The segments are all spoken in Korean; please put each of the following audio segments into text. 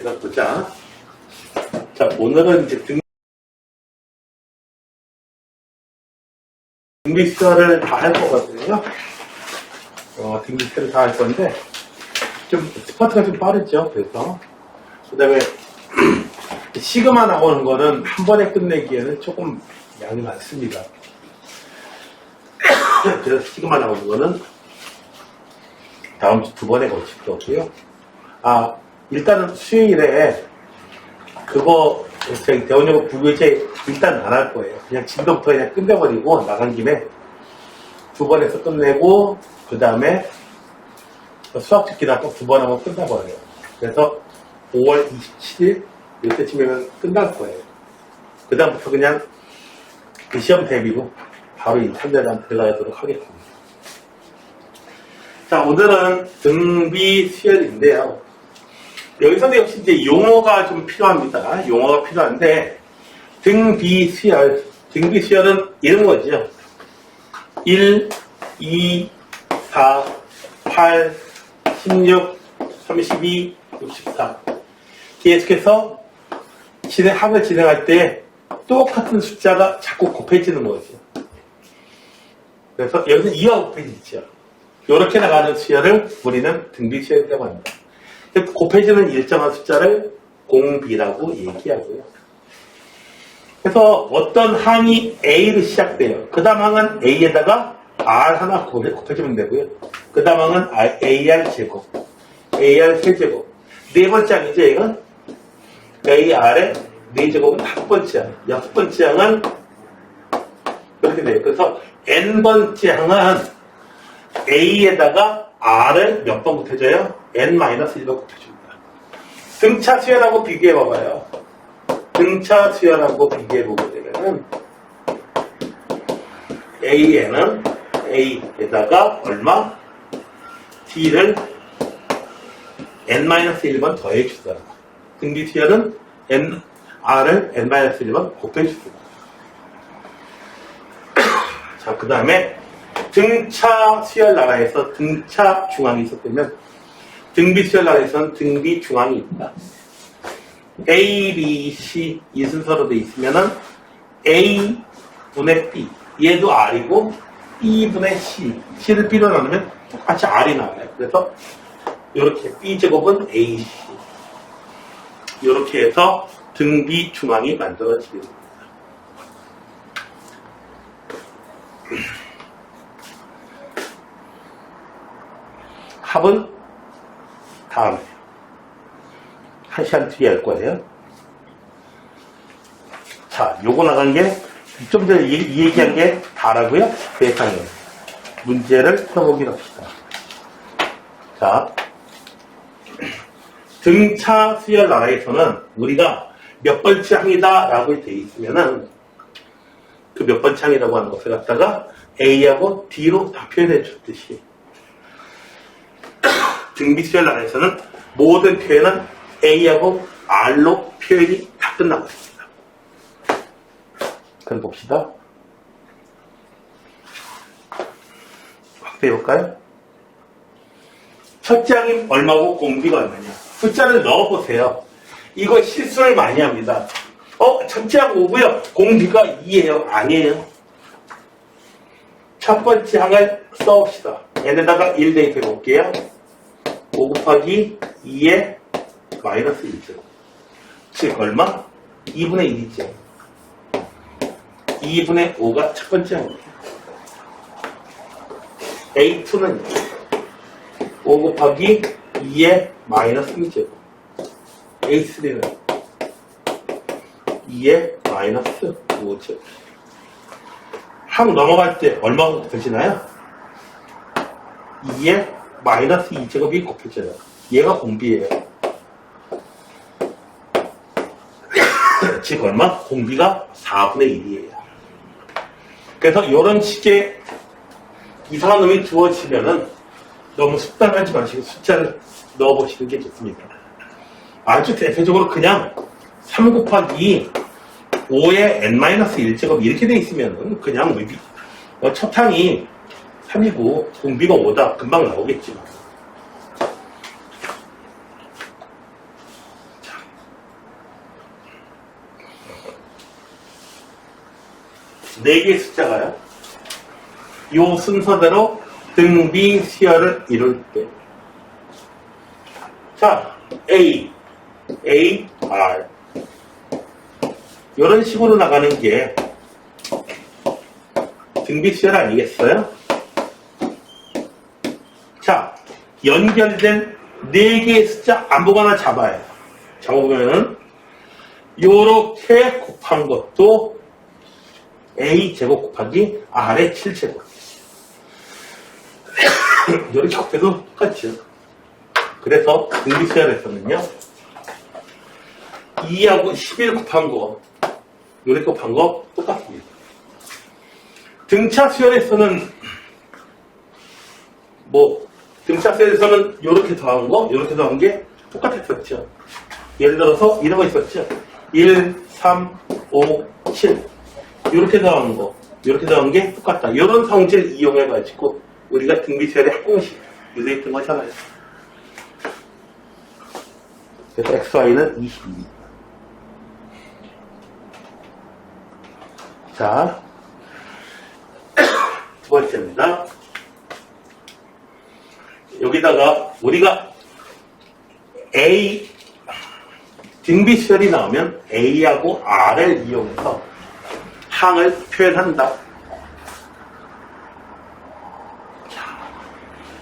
우리가 보자. 자, 오늘은 이제 등비수열을 다 할 거거든요. 등비수열을 다 할 건데, 좀 스파트가 좀 빠르죠. 그래서. 그 다음에, 시그마 나오는 거는 한 번에 끝내기에는 조금 양이 많습니다. 그래서 시그마 나오는 거는 다음 주 2번에 걸칠 거고요. 일단은 수요일에 그거 대원여고 부교재 일단 안 할 거예요. 그냥 지금부터 그냥 끝내버리고 나간 김에 2번에서 끝내고 그 다음에 수학 듣기나 또 2번 하고 끝나버려요. 그래서 5월 27일 이때쯤이면 끝날 거예요. 그 다음부터 그냥 그 시험 대비로 바로 인턴대랑 들어가도록 하겠습니다. 자, 오늘은 등비 수열인데요. 여기서도 역시 이제 용어가 좀 필요합니다. 용어가 필요한데, 등비 수열은 이런 거죠. 1, 2, 4, 8, 16, 32, 64. 계속해서 학을 진행할 때 똑같은 숫자가 자꾸 곱해지는 거죠. 그래서 여기서 2가 곱해지죠. 이렇게 나가는 수열을 우리는 등비 수열이라고 합니다. 곱해지는 일정한 숫자를 공비라고 얘기하고요. 그래서 어떤 항이 A로 시작돼요. 그 다음 항은 A에다가 R 하나 곱해주면 되고요. 그 다음 항은 AR 제곱, AR 세제곱. 네 번째 항이죠, 이건. AR의 4제곱은 1번째 항. 6번째 항은 이렇게 돼요. 그래서 N번째 항은 A에다가 R을 몇 번 곱해줘요? N-1번 곱해줍니다. 등차 수열하고 비교해봐봐요. 등차 수열하고 비교해보게 되면은 A에는 A에다가 얼마? D를 N-1번 더해주다. 등비 수열은 R을 N-1번 곱해줍니다. 자, 그 다음에 등차 수열 나라에서 등차 중앙이 있었다면 등비 수열 나라에서는 등비 중앙이 있다. A, B, C 이 순서로 되어 있으면은 A분의 B 얘도 R이고 B분의 C C를 B로 나누면 똑같이 R이 나와요. 그래서 이렇게 B제곱은 AC 이렇게 해서 등비 중앙이 만들어지게 됩니다. 합은 다음에 1시간 뒤에 할 거예요. 자, 요거 나간 게 좀 전에 이 얘기한 게 다라고요. 세상에 문제를 풀어보기로 합시다. 자, 등차 수열 나라에서는 우리가 몇 번째 항이다 라고 되어 있으면은 그 몇 번째 항이라고 하는 것을 갖다가 A하고 D로 다 표현해 줬듯이 등비 수열 나라에서는 모든 표현은 A하고 R로 표현이 다 끝나고 있습니다. 그럼 봅시다. 확대해볼까요? 첫째 항이 얼마고 공비가 얼마냐. 숫자를 넣어보세요. 이거 실수를 많이 합니다. 첫째 항 5고요. 공비가 2예요. 아니에요. 첫 번째 항을 써봅시다. 얘네다가 1 대입해 볼게요. 5 곱하기 2에 마이너스 1죠. 즉 얼마? 2분의 1이죠. 2분의 5가 첫 번째 항이에요. A2는 5 곱하기 2에 마이너스 1죠. A3는 2에 마이너스 5죠. 항 넘어갈 때 얼마가 곱해지나요? 2에 마이너스 2제곱이 곱해져요. 얘가 공비예요. 즉 얼마? 공비가 4분의 1이에요. 그래서 이런 식의 이상한 놈이 주어지면은 너무 습관하지 마시고 숫자를 넣어보시는 게 좋습니다. 아주 대표적으로 그냥 3 곱하기 5에 n-1제곱 이렇게 돼 있으면은 그냥 첫 항이 3이고 공비가 5다 금방 나오겠지만. 자, 4개의 숫자가요. 요 순서대로 등비 수열을 이룰 때. 자, A, R. 이런 식으로 나가는 게 등비 수열 아니겠어요? 자, 연결된 4개의 숫자 아무거나 잡아요. 잡아보면은 요렇게 곱한 것도 A제곱 곱하기 R의 7제곱. 이렇게 곱해도 똑같죠. 그래서 등비수열에서는요 2하고 11 곱한 거 요렇게 곱한 거 똑같습니다. 등차수열에서는 등차수열에서는 요렇게 더한 거 요렇게 더한 게 똑같았었죠. 예를 들어서 이런 거 있었죠. 1, 3, 5, 7 요렇게 더한 거 요렇게 더한 게 똑같다. 이런 성질을 이용해가지고 우리가 등비수열의 항공식 유도했던 거잖아요. 그래서 XY는 22. 자, 두 번째입니다. 여기다가 우리가 A 등비수열이 나오면 A하고 R을 이용해서 항을 표현한다.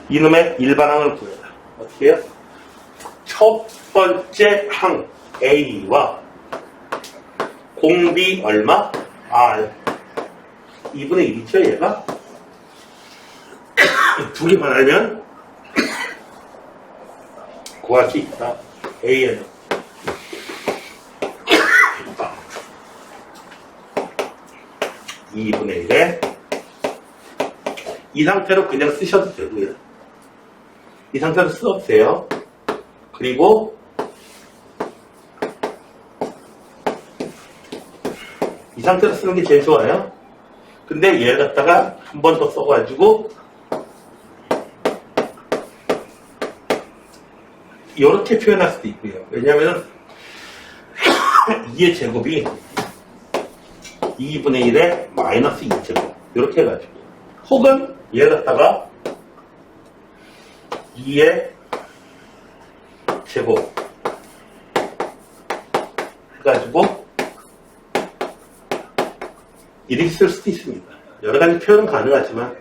이놈의 일반항을 구해라. 어떻게 해요? 첫 번째 항 A와 공비 얼마? R 2분의 1이죠 얘가? 두 개만 알면 구할 수 있다. A는 2분의 1에 이 상태로 그냥 쓰셔도 되고요. 이 상태로 써보세요. 그리고 이 상태로 쓰는 게 제일 좋아요. 근데 얘 갖다가 한 번 더 써가지고 이렇게 표현할 수도 있고요. 왜냐하면 2의 제곱이 2분의 1에 마이너스 2제곱 이렇게 해가지고 혹은 얘 갖다가 2의 제곱 해가지고 이렇게 쓸 수도 있습니다. 여러 가지 표현은 가능하지만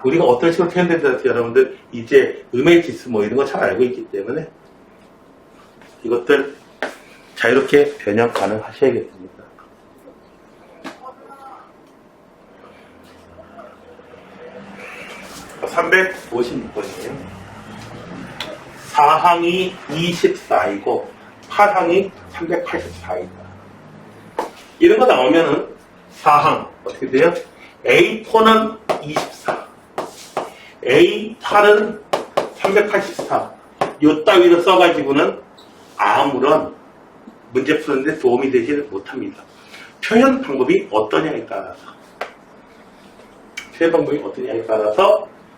우리가 어떤 식으로 표현된다는 여러분들 이제 음의 지수 뭐 이런 거 잘 알고 있기 때문에 이것들 자유롭게 변형 가능하셔야겠습니다. 자, 356번이에요. 4항이 24이고 8항이 384이다. 이런 거 나오면은 4항 어떻게 돼요? A4는 24 A8은 384 요 따위로 써가지고는 아무런 문제 푸는데 도움이 되지를 못합니다. 표현 방법이 어떠냐에 따라서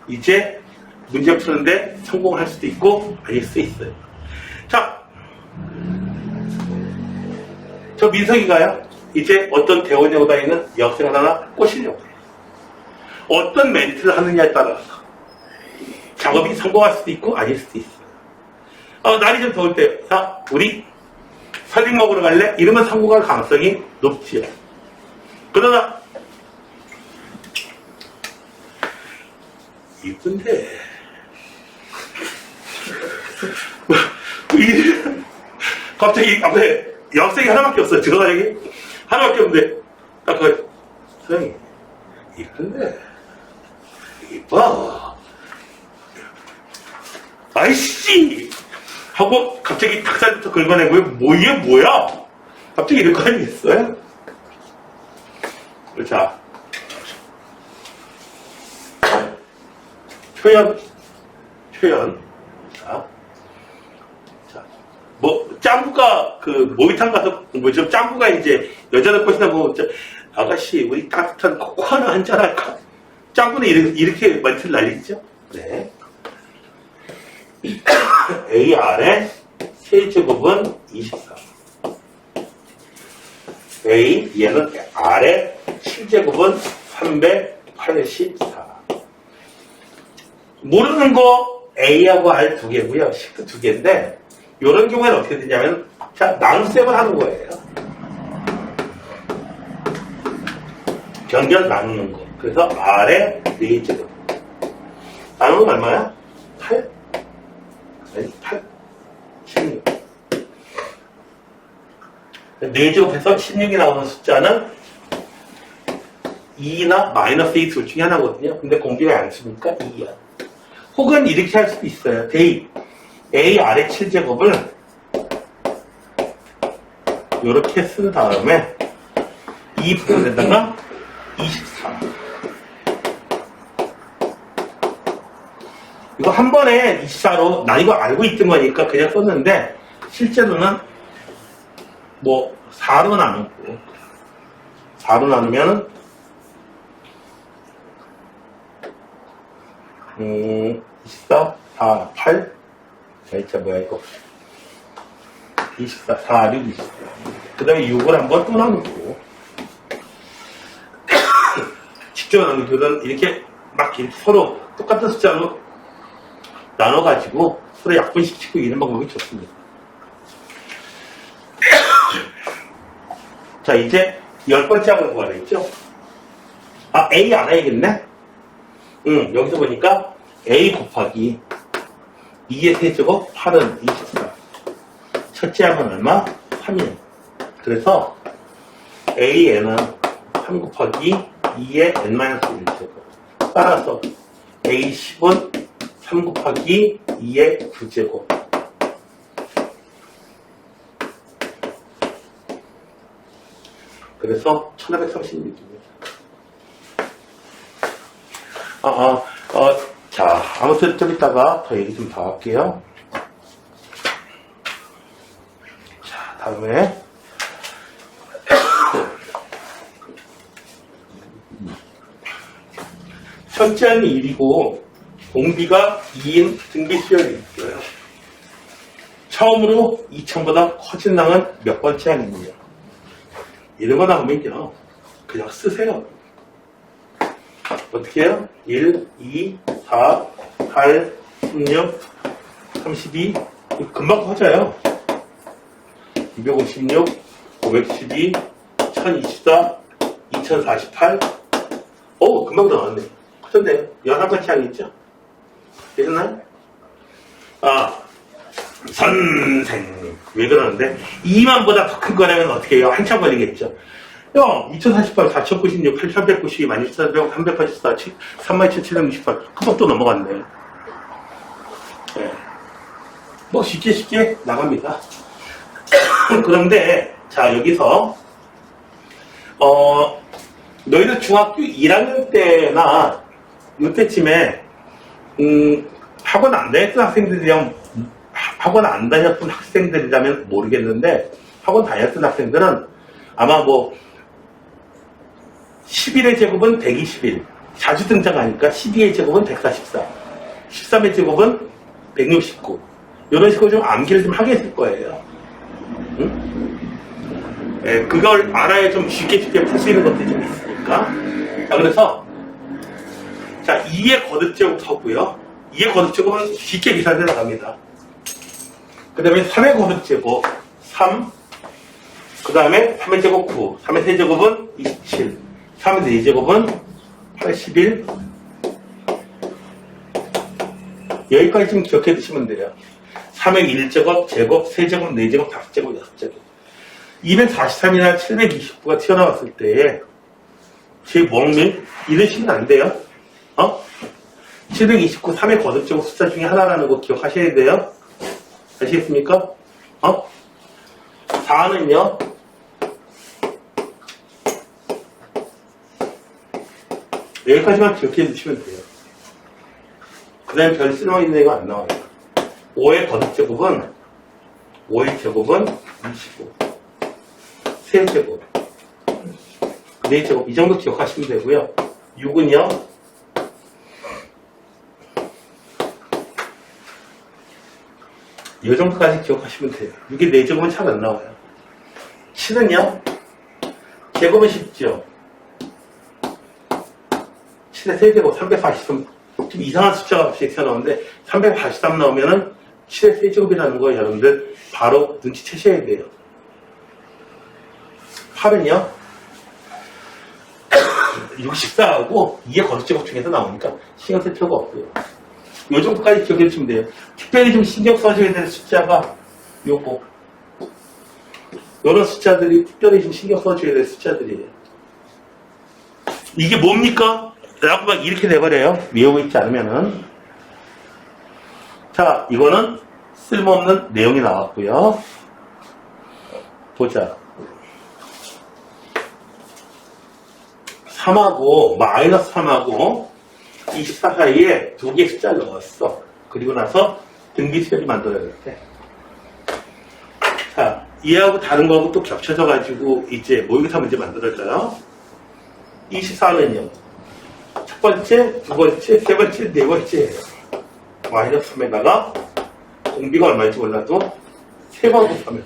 이제 문제 푸는데 성공할 수도 있고 아닐 수도 있어요. 자, 저 민석이가요 이제 어떤 대원여고다 있는 여학생을 하나 꼬시려고 해요. 어떤 멘트를 하느냐에 따라서 작업이 성공할 수도 있고 아닐 수도 있어요. 날이 좀 더울 때, 자, 우리 설빙 먹으러 갈래? 이러면 성공할 가능성이 높지요. 그러나 이쁜데 갑자기 앞에 여학생이 하나밖에 없어요. 들어가기 하나밖에 없는데 딱 선생님 이쁜데 이뻐 아이씨 하고 갑자기 닭살부터 긁어내고요. 뭐야 갑자기 이럴 거 아니겠어요? 자, 표현 자, 짱구가 모이탕 가서 좀 짱구가 이제 여자들 꼬시나 보면 아가씨 우리 따뜻한 코코 하나 한잔 할까? 짱구는 이렇게 멘트를 날리죠. 네. AR의 세제곱은 24 A 얘는 R의 7제곱은 384. 모르는 거 A하고 R 두 개고요. 식도 두 개인데, 이런 경우에는 어떻게 되냐면, 자, 나눗셈을 하는 거예요. 변변 나누는 거. 그래서 R에 4제곱. 나누는 건 얼마야? 8? 아니, 8? 16. 4제곱해서 16이 나오는 숫자는 2나 마이너스 2 둘 중에 하나거든요. 근데 공비가 양수니까 2야. 혹은 이렇게 할 수도 있어요. 대입. A 아래 7제곱을 이렇게 쓴 다음에 2 부분에다가 24. 이거 한 번에 24로 나 이거 알고 있던 거니까 그냥 썼는데 실제로는 뭐 4로 나누고 4로 나누면 24, 4, 8 자, 뭐야 이거 24, 4, 6, 24 그 다음에 6을 한번 또 나누고 직접 나누기는 이렇게 막 이렇게 서로 똑같은 숫자로 나눠가지고 서로 약분시키고 이런 방법이 좋습니다. 자, 이제 10번째 항을 구하랬죠? 아, A 알아야겠네? 여기서 보니까 A 곱하기 2의 세제곱 8은 24. 첫째 항은 얼마? 3이에요. 그래서 AN은 3 곱하기 2의 n-1제곱. 따라서 A10은 3 곱하기 2의 9제곱. 그래서 1536입니다. 자, 아무튼 좀 이따가 더 얘기 좀 더 할게요. 자, 다음에. 첫째 항이 1이고, 공비가 2인 등비 수열이 있어요. 처음으로 2000보다 커진 항은 몇 번째 항이냐. 이런 거 나오면요. 그냥 쓰세요. 어떻게 해요? 1, 2, 4, 8, 16, 32. 금방 커져요. 256, 512, 1024, 2048. 오, 금방 나왔네. 커졌네요. 11번째 항이 있죠? 되셨나요? 선생님. 왜 그러는데? 2만보다 더 큰 거라면 어떻게 해요? 한참 걸리겠죠. 형, 2048, 4096, 8192, 12300, 384, 32768. 금방 또 넘어갔네. 네. 뭐 쉽게 나갑니다. 그런데, 자, 여기서, 너희들 중학교 1학년 때나, 요때쯤에, 학원 안 다녔던 학생들이랑, 학원 안 다녔던 학생들이라면 모르겠는데, 학원 다녔던 학생들은 아마 뭐, 11의 제곱은 121. 자주 등장하니까 12의 제곱은 144. 13의 제곱은 169. 이런 식으로 좀 암기를 좀 하게 될 거예요. 응? 예, 그걸 알아야 좀 쉽게 풀 수 있는 것들이 좀 있으니까. 자, 그래서, 자, 2의 거듭제곱 하고요. 2의 거듭제곱은 쉽게 계산해 나갑니다. 그 다음에 3의 거듭제곱 3. 그 다음에 3의 제곱 9. 3의 세제곱은 27. 3의 4제곱은 81. 여기까지 좀 기억해 두시면 돼요. 3의 1제곱, 제곱, 세제곱, 4제곱, 5제곱, 6제곱. 243이나 729가 튀어나왔을 때에 제 몸을 이러시면 안 돼요. 729, 3의 거듭제곱 숫자 중에 하나라는 거 기억하셔야 돼요. 아시겠습니까? 4는요, 여기까지만 기억해 주시면 돼요. 그 다음에 별 쓸모있는 애가 안 나와요. 5의 거듭제곱은 5의 제곱은 25. 세제곱 4제곱 이 정도 기억하시면 되고요. 6은요 이 정도까지 기억하시면 돼요. 6의 4제곱은 잘 안 나와요. 7은요 제곱은 쉽죠. 7의 세제곱 343. 좀 이상한 숫자가 갑자기 튀어나오는데 343 나오면은 7의 세제곱이라는 거 여러분들 바로 눈치채셔야 돼요. 8은요 64하고 2의 거듭제곱 중에서 나오니까 신경 쓸 필요가 없고요. 요 정도까지 기억해 주시면 돼요. 특별히 좀 신경 써줘야 될 숫자가 요거. 요런 숫자들이 특별히 좀 신경 써줘야 될 숫자들이에요. 이게 뭡니까? 라고 막 이렇게 돼버려요. 외우고 있지 않으면은. 자, 이거는 쓸모없는 내용이 나왔고요. 보자. 3하고 마이너스 3하고 24 사이에 두 개의 숫자를 넣었어. 그리고 나서 등비수열이 만들어야 돼. 자, 얘하고 다른 거하고 또 겹쳐져가지고 이제 모의고사 문제 만들어져요. 24는요. 첫 번째, 두 번째, 세 번째, 네 번째예요. 마이너스 3에다가 공비가 얼마인지 몰라도 세 번 곱하면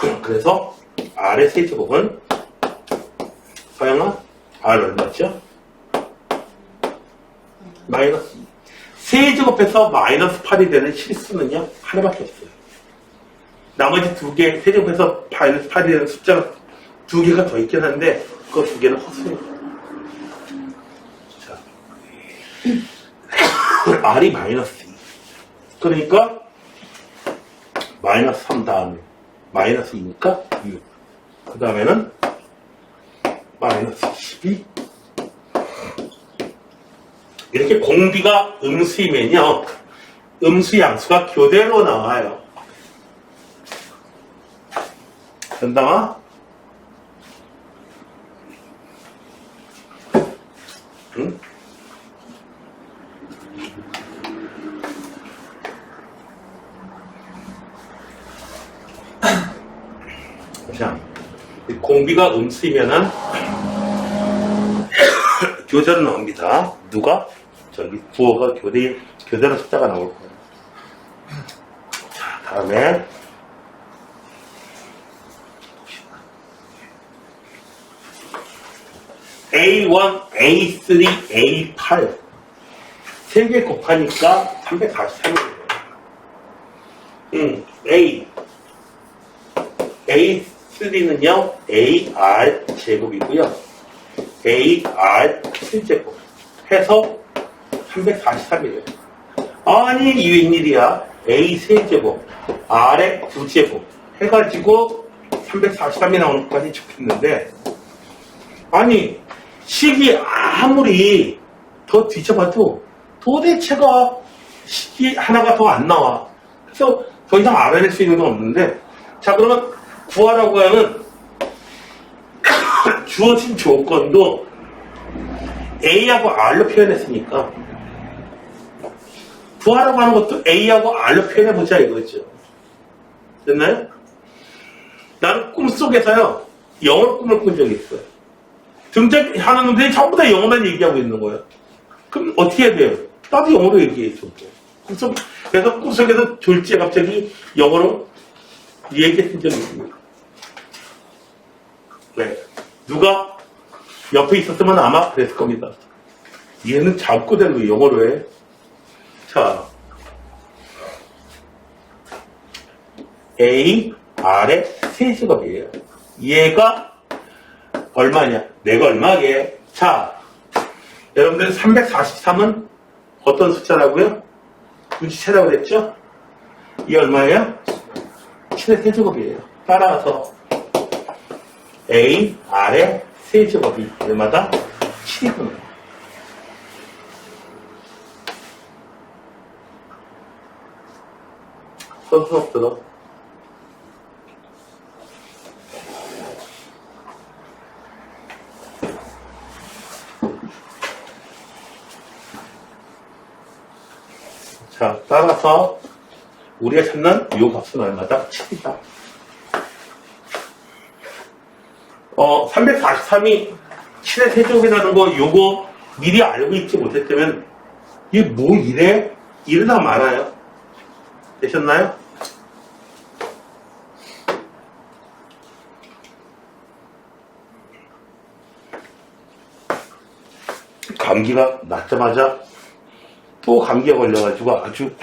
돼요. 그래서 R의 세제곱은 서영아, R 얼마죠? 마이너스 2. 세제곱해서 마이너스 8이 되는 실수는요, 하나밖에 없어요. 나머지 두 개, 세제곱해서 마이너스 8이 되는 숫자가 두 개가 더 있긴 한데, 그 두 개는 허수예요. 자. R이 마이너스 2. 그러니까, 마이너스 3 다음에, 마이너스 2니까 6. 그 다음에는, 마이너스 12. 이렇게 공비가 음수이면요, 음수 양수가 교대로 나와요. 된다마? 응? 자, 공비가 음수이면은 교대로 나옵니다. 누가? 저기 부호가 교대로 숫자가 나올 거예요. 자, 다음에 A1, A3, A8 세 개 곱하니까 343이에요. A3는요 AR 제곱이고요. AR 7제곱 해서 343이래요. 아니 이게 웬일이야. A 세제곱 R의 9제곱 해가지고 343이 나오는 것까지 좋겠는데, 아니 식이 아무리 더 뒤져봐도 도대체가 식이 하나가 더 안 나와. 그래서 더 이상 알아낼 수 있는 건 없는데, 자 그러면 구하라고 하는 주어진 조건도 A하고 R로 표현했으니까 구하라고 하는 것도 A하고 R로 표현해보자 이거죠. 됐나요? 나는 꿈속에서요 영어로 꿈을 꾼 적이 있어요. 등장하는 놈들이 전부 다 영어만 얘기하고 있는 거예요. 그럼 어떻게 해야 돼요? 나도 영어로 얘기해줘. 그래서 꿈속에서 졸지에 갑자기 영어로 얘기했던 적이 있습니다. 네. 누가 옆에 있었으면 아마 그랬을 겁니다. 얘는 잠꼬대로 영어로 해. 자, A, R의 세제곱이에요. 얘가 얼마냐? 내가 얼마게? 자, 여러분들 343은 어떤 숫자라고요? 눈치채라고 그랬죠? 이 얼마예요? 7의 세제곱이에요. 따라서 A, R의 세제곱이 얼마다? 7이구나. 선수 없어도. 자, 따라서 우리가 찾는 이 값은 얼마다? 7이다. 343이 7의 세제곱이라는 거 요거 미리 알고 있지 못했다면 이게 뭐 이래? 이러다 말아요. 되셨나요? 감기가 낫자마자 또 감기가 걸려가지고 아주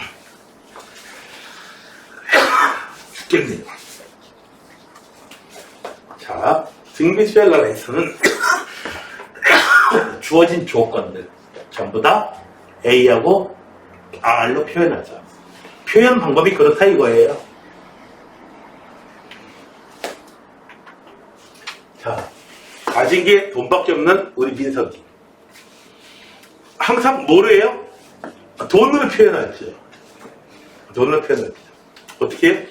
죽겠네요. 자, 등비수에 관해서는 주어진 조건들 전부 다 A하고 R로 표현하자. 표현 방법이 그렇다 이거예요. 자, 가진 게 돈밖에 없는 우리 민석이. 항상 뭐로 해요? 돈으로 표현하죠. 돈으로 표현하죠. 어떻게 해요?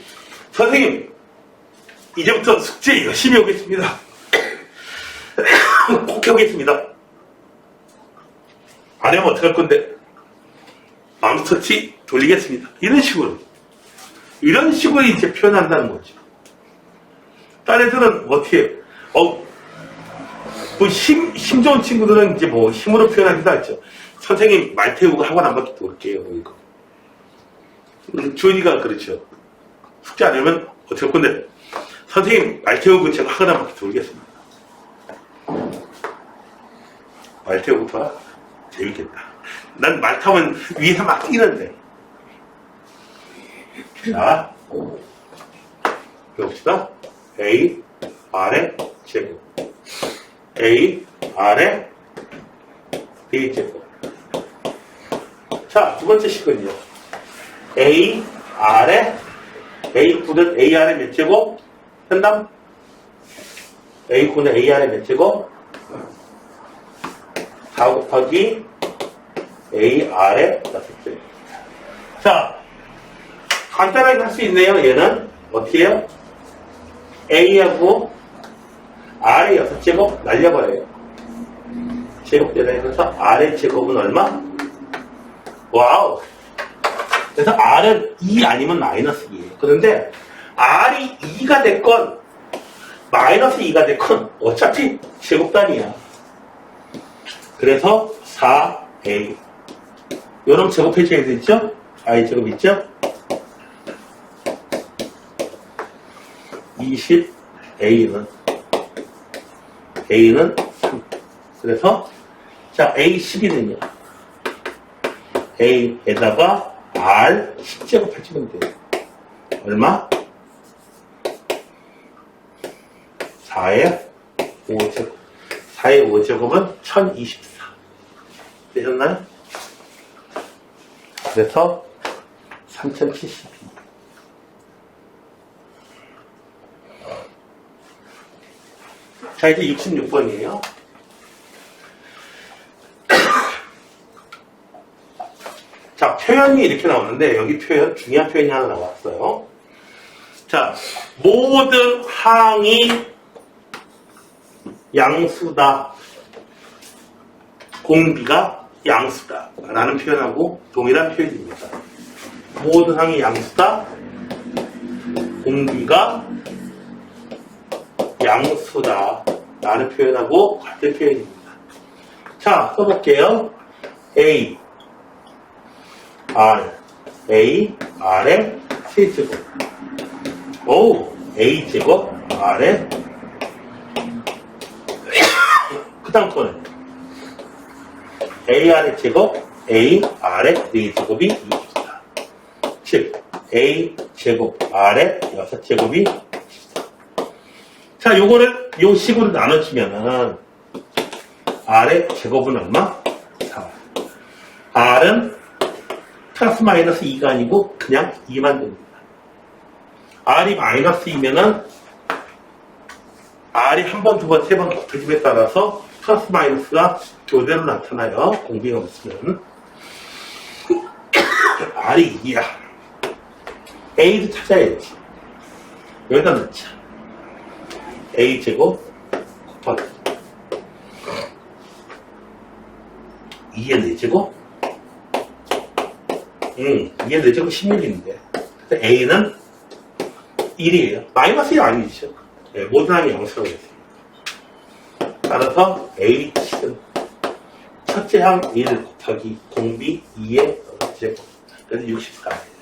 선생님, 이제부터 숙제 열심히 하겠습니다. 꼭 해오겠습니다. 안 하면 어떡할 건데? 맘스터치 돌리겠습니다. 이런 식으로 이제 표현한다는 거죠. 딴 애들은 어떻게 해요? 뭐 힘 좋은 친구들은 이제 뭐 힘으로 표현하기도 하죠. 선생님 말 태우고 학원 한 바퀴 돌게요. 이거. 주은이가 그렇죠. 숙제 안 하면 어떡할 건데? 선생님 말 태우고 제가 학원 한 바퀴 돌겠습니다. 말 태우고 돌아? 재밌겠다. 난 말 타면 위에서 막 뛰는데. 자, 배웁시다. A, R의 제곱. A, R의 B 제곱. 자, 두 번째 식은요. A, R의 A분은 AR의 몇 제곱? 한담? A분은 AR의 몇 제곱? 4 곱하기 AR의 6제곱. 자, 간단하게 할 수 있네요. 얘는 어떻게 해요? A하고 R의 6제곱 날려버려요. 제곱대로 해서 R의 제곱은 얼마? 와우! 그래서 R은 2 아니면 마이너스 2예요. 그런데 R이 2가 됐건 마이너스 2가 됐건 어차피 제곱단위야. 그래서 4A. 요런 제곱해줘야 되죠? I 제곱 있죠? 20A는 3. 그래서 자 A 12는요. A에다가 R 10제곱 해주면 돼요. 얼마? 4의 5제곱. 4의 5제곱은 1024. 되셨나요? 그래서 3072. 자, 이제 66번이에요. 자, 표현이 이렇게 나오는데, 여기 표현, 중요한 표현이 하나 나왔어요. 자, 모든 항이 양수다. 공비가 양수다. 라는 표현하고 동일한 표현입니다. 모든 항이 양수다. 공비가 양수다. 라는 표현하고 같은 표현입니다. 자, 써볼게요. A, R, A, R의 세제곱. 오, A 제곱, R의 그 다음 거는 AR의 제곱, AR의 4제곱이 24. 즉, A 제곱, R의 6제곱이 24. 자, 요거를 요 식으로 나눠주면은 R의 제곱은 얼마? 4. R은 플러스 마이너스 2가 아니고 그냥 2만 됩니다. R이 마이너스 2면은 R이 한 번, 두 번, 세 번 곱해짐에 따라서 플러스 마이너스가 교대로 나타나요. 공비가 없으면. R이 2야. A도 찾아야지. 여기다 넣자. A제곱 곱하기 2의 4제곱 2의 4제곱 16인데 A는 1이에요. 마이너스 1 아니죠. 네, 모든 항이 0수라고 했어요. 따라서 H는 첫째 항 1 곱하기 공비 2의 6제곱. 그래서 64예요.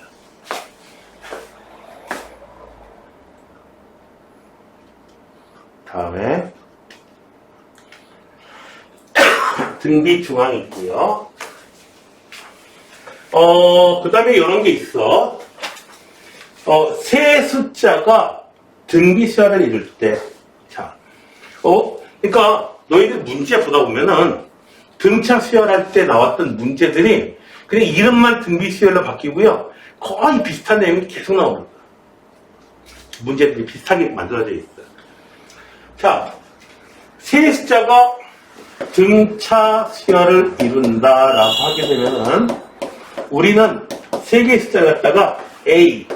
다음에 등비 중앙이 있고요. 그 다음에 이런 게 있어. 세 숫자가 등비 수열을 이룰 때, 자, 그러니까 너희들 문제 보다 보면은 등차 수열할 때 나왔던 문제들이 그냥 이름만 등비 수열로 바뀌고요. 거의 비슷한 내용이 계속 나오는 거야. 문제들이 비슷하게 만들어져 있어요. 자, 세 숫자가 등차 수열을 이룬다라고 하게 되면은 우리는 세 개의 숫자 갖다가 A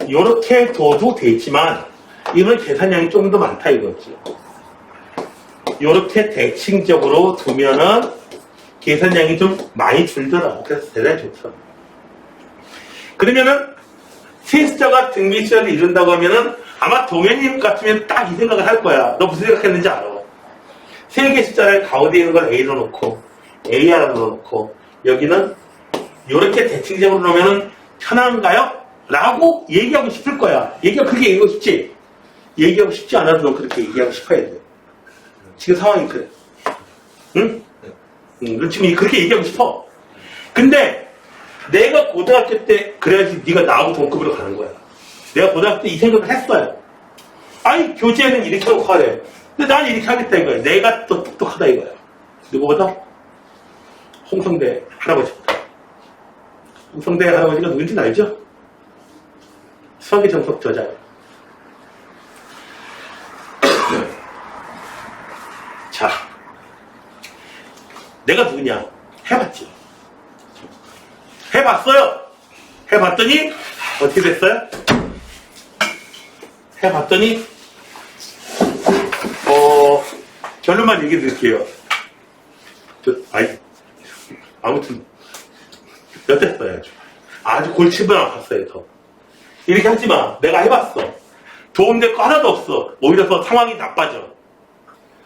이렇게 둬도 되지만 이건 계산량이 좀 더 많다 이거죠. 이렇게 대칭적으로 두면은 계산량이 좀 많이 줄더라고. 그래서 대단히 좋죠. 그러면은 세 숫자가 등비 수열을 이룬다고 하면은 아마 동현님 같으면 딱 이 생각을 할 거야. 너 무슨 생각했는지 알아. 세 개의 숫자를 가운데 있는 걸 A로 놓고 A 하나 넣어놓고 여기는 이렇게 대칭적으로 놓으면 편한가요? 라고 얘기하고 싶을 거야. 그렇게 얘기하고 싶지? 얘기하고 싶지 않아도 넌 그렇게 얘기하고 싶어야 돼. 지금 상황이 그래. 응? 넌 지금 그렇게 얘기하고 싶어. 근데 내가 고등학교 때 그래야지 네가 나하고 동급으로 가는 거야. 내가 고등학교 때 이 생각을 했어요. 아니 교재는 이렇게 하고 하래. 근데 난 이렇게 하겠다 이거야. 내가 또 똑똑하다 이거야. 누구보다? 홍성대 할아버지보다. 홍성대 할아버지가 누군지는 알죠? 수학의 정석 저자예요. 자, 내가 누구냐? 해봤지. 해봤어요. 해봤더니 어떻게 됐어요? 해봤더니 결론만 얘기해 드릴게요. 아무튼 여땠어요. 아주 골치만 아팠어요. 더. 이렇게 하지 마. 내가 해봤어. 도움될 거 하나도 없어. 오히려 더 상황이 나빠져.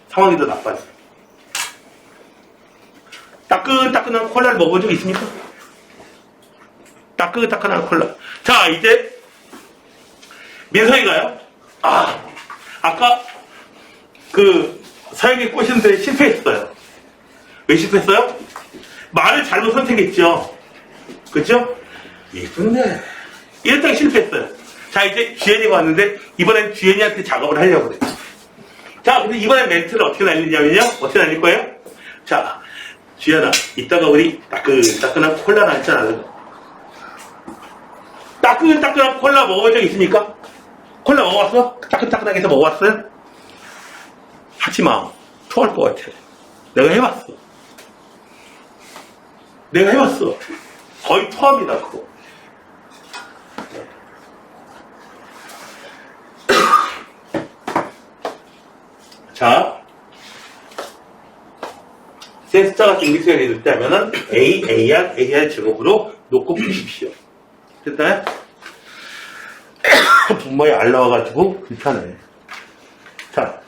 상황이 더 나빠져. 따끈따끈한 콜라를 먹어본 적 있습니까? 따끈따끈한 콜라. 자, 이제 민서이가요. 아까 그 서영이 꼬시는데 실패했어요. 왜 실패했어요? 말을 잘못 선택했죠. 그렇죠? 예쁘네. 이랬다가 실패했어요. 자, 이제 주연이가 왔는데 이번엔 주연이한테 작업을 하려고 그래요. 자, 근데 이번엔 멘트를 어떻게 날리냐면요. 어떻게 날릴 거예요? 자, 주연아, 이따가 우리 따끈따끈한 콜라를 한잔 따끈따끈한 콜라 먹어본 적 있습니까? 콜라 먹어봤어? 따끈따끈하게 해서 먹어봤어요? 하지마. 토할 것 같아. 내가 해봤어. 거의 토합니다, 그거. 자, 세 숫자가 등비수열이 이룰 때 하면은 A, AR 제곱으로 놓고 푸십시오. 됐나요? 분모에 R 나와가지고 불편해. 자,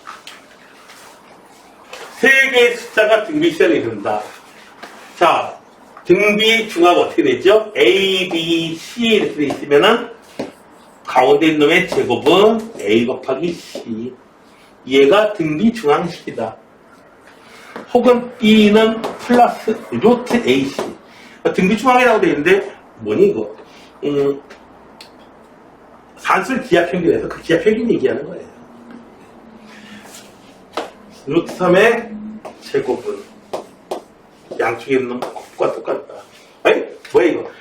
세 개의 숫자가 등비수열이 이룬다. 자, 등비 중합 어떻게 되죠? A, B, C 이렇게 돼 있으면은 가운데 있는 놈의 제곱은 A 곱하기 C. 얘가 등비 중앙식이다. 혹은 B는 플러스 루트 AC. 등비 중앙이라고 되어 있는데 뭐니 이거? 산술 기하평균에서 그 기하평균 얘기하는 거예요. 루트 3의 제곱은 양쪽에 있는 곱과 똑같다. 아니 뭐야 이거?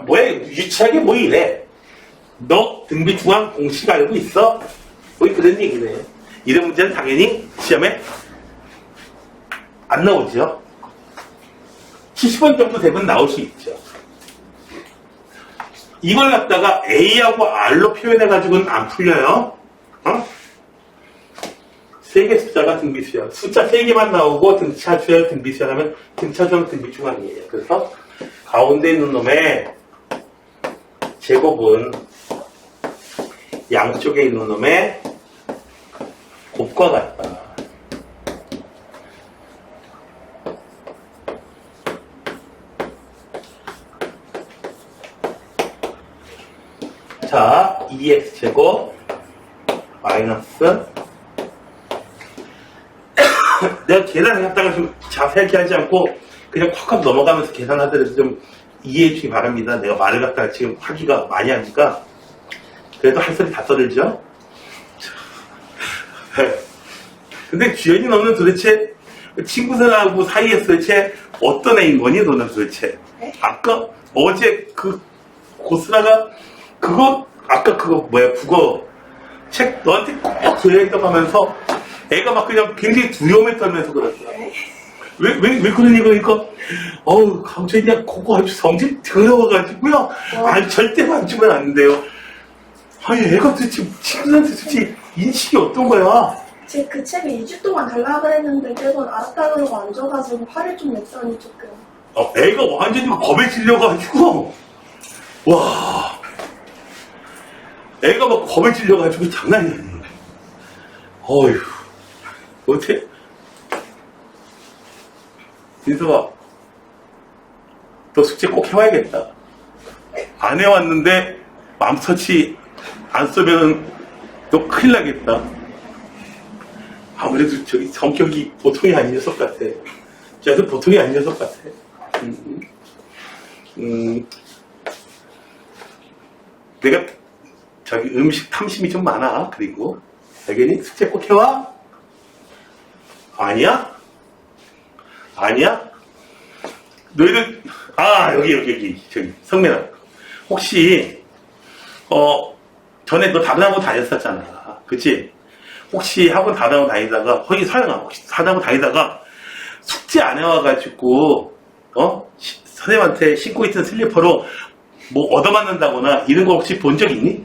뭐야 이거? 유치하게 뭐 이래? 너 등비 중앙 공식 알고 있어? 뭐 그런 얘기네. 이런 문제는 당연히 시험에 안 나오죠. 70번 정도 되면 나올 수 있죠. 이걸 갖다가 A하고 R로 표현해가지고는 안 풀려요. 세 개 숫자가 등비수열. 숫자 3개만 나오고 등차수열, 등비수열 하면 등차수열, 등비중앙이에요. 그래서 가운데 있는 놈의 제곱은 양쪽에 있는 놈의 곱과 같다. 자, 2x제곱 마이너스 내가 계산했다가 좀 자세하게 하지 않고 그냥 콱콱 넘어가면서 계산하더라도 좀 이해해 주시기 바랍니다. 내가 말을 갖다가 지금 하기가 많이 하니까. 그래도 할 소리 다 떠들죠? 근데 주연이 너는 도대체 친구들하고 사이에서 도대체 어떤 애인 거니 너는 도대체? 아까 어제 그 고스라가 그거 아까 그거 뭐야 국어 책 너한테 꼭 줘야겠다고 하면서 애가 막 그냥 굉장히 두려움에 떨면서 그랬어. 왜 그러니 그러니까 강철이야 그거 아주 성질 더러워가지고요. 아니 절대 만지면 안 돼요. 아니 애가 도대체 친구한테 도대체 인식이 어떤 거야? 제 그 책을 2주 동안 달라고 했는데 매번 알았다 그러고 안 줘가지고 화를 좀 냈더니 조금. 애가 완전히 겁에 질려가지고 와 애가 막 겁에 질려가지고 장난이 아니야. 어휴 어떻게 민서가 너 숙제 꼭 해와야겠다. 안 해왔는데 맘터치 안 쓰면 너 큰일 나겠다. 아무래도 저기 성격이 보통이 아닌 녀석 같아. 쟤도 보통이 아닌 녀석 같아. 내가 저기 음식 탐심이 좀 많아. 그리고 알겠니? 숙제 꼭 해와? 아니야? 너희들 여기 저기 성민아 혹시 전에 너 다른 학원 다녔었잖아. 그치? 혹시 학원 다른 학원 다니다가 거기 서영아 혹시 다른 학원 다니다가 숙제 안 해와가지고 선생님한테 신고 있던 슬리퍼로 뭐 얻어맞는다거나 이런 거 혹시 본 적 있니?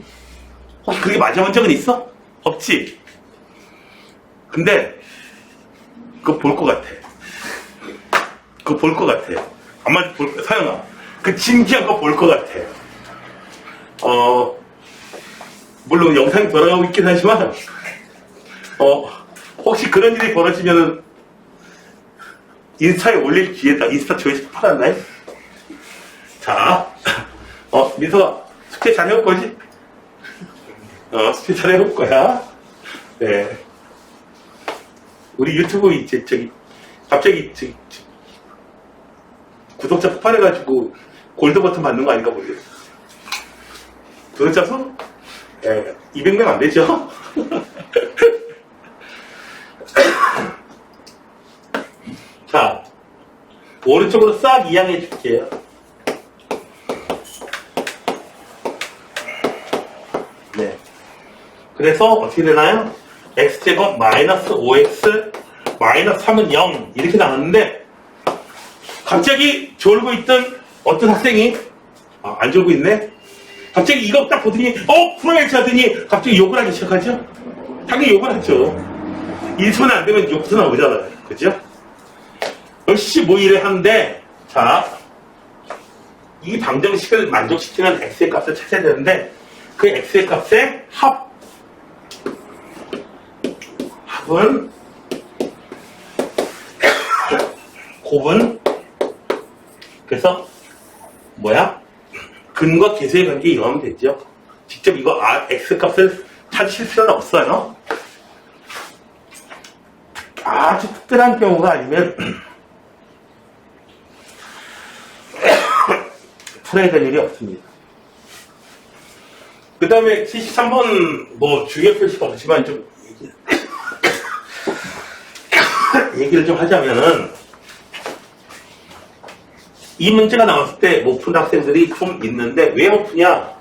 혹시 그게 맞아본 적은 있어? 없지? 근데 그거 볼 것 같아. 그거 볼 것 같아. 아마 서영아 그 진지한 거 볼 것 같아. 물론 영상이 돌아가고 있긴 하지만 혹시 그런 일이 벌어지면은 인스타에 올릴 기회다. 인스타 조회수 팔았나요? 자, 민서가 숙제 잘 해올 거지? 숙제 잘 해올 거야. 네. 우리 유튜브 이제 갑자기 구독자 폭발해가지고 골드 버튼 받는 거 아닌가 모르겠어. 구독자 수? 200명 안 되죠? 자, 오른쪽으로 싹 이양해 줄게요. 네. 그래서 어떻게 되나요? x제곱 마이너스 5x 마이너스 3은 0 이렇게 나왔는데 갑자기 졸고 있던 어떤 학생이 안 졸고 있네? 갑자기 이거 딱 보더니 풀어야지 하더니 갑자기 욕을 하기 시작하죠? 당연히 욕을 하죠. 이 손에 안 되면 욕도 나오잖아요. 그죠? 열심히 모의를 하는데 자, 이 방정식을 만족시키는 x의 값을 찾아야 되는데 그 x의 값의 합은 곱은 그래서 뭐야? 근과 계수의 관계 이용하면 되죠. 직접 이거 x값을 찾으실 필요는 없어요. 아주 특별한 경우가 아니면 풀어야 될 일이 없습니다. 그 다음에 73번 뭐 중요 표시가 없지만 좀 얘기를 좀 하자면은 이 문제가 나왔을 때 못 푼 학생들이 좀 있는데 왜 못 푸냐?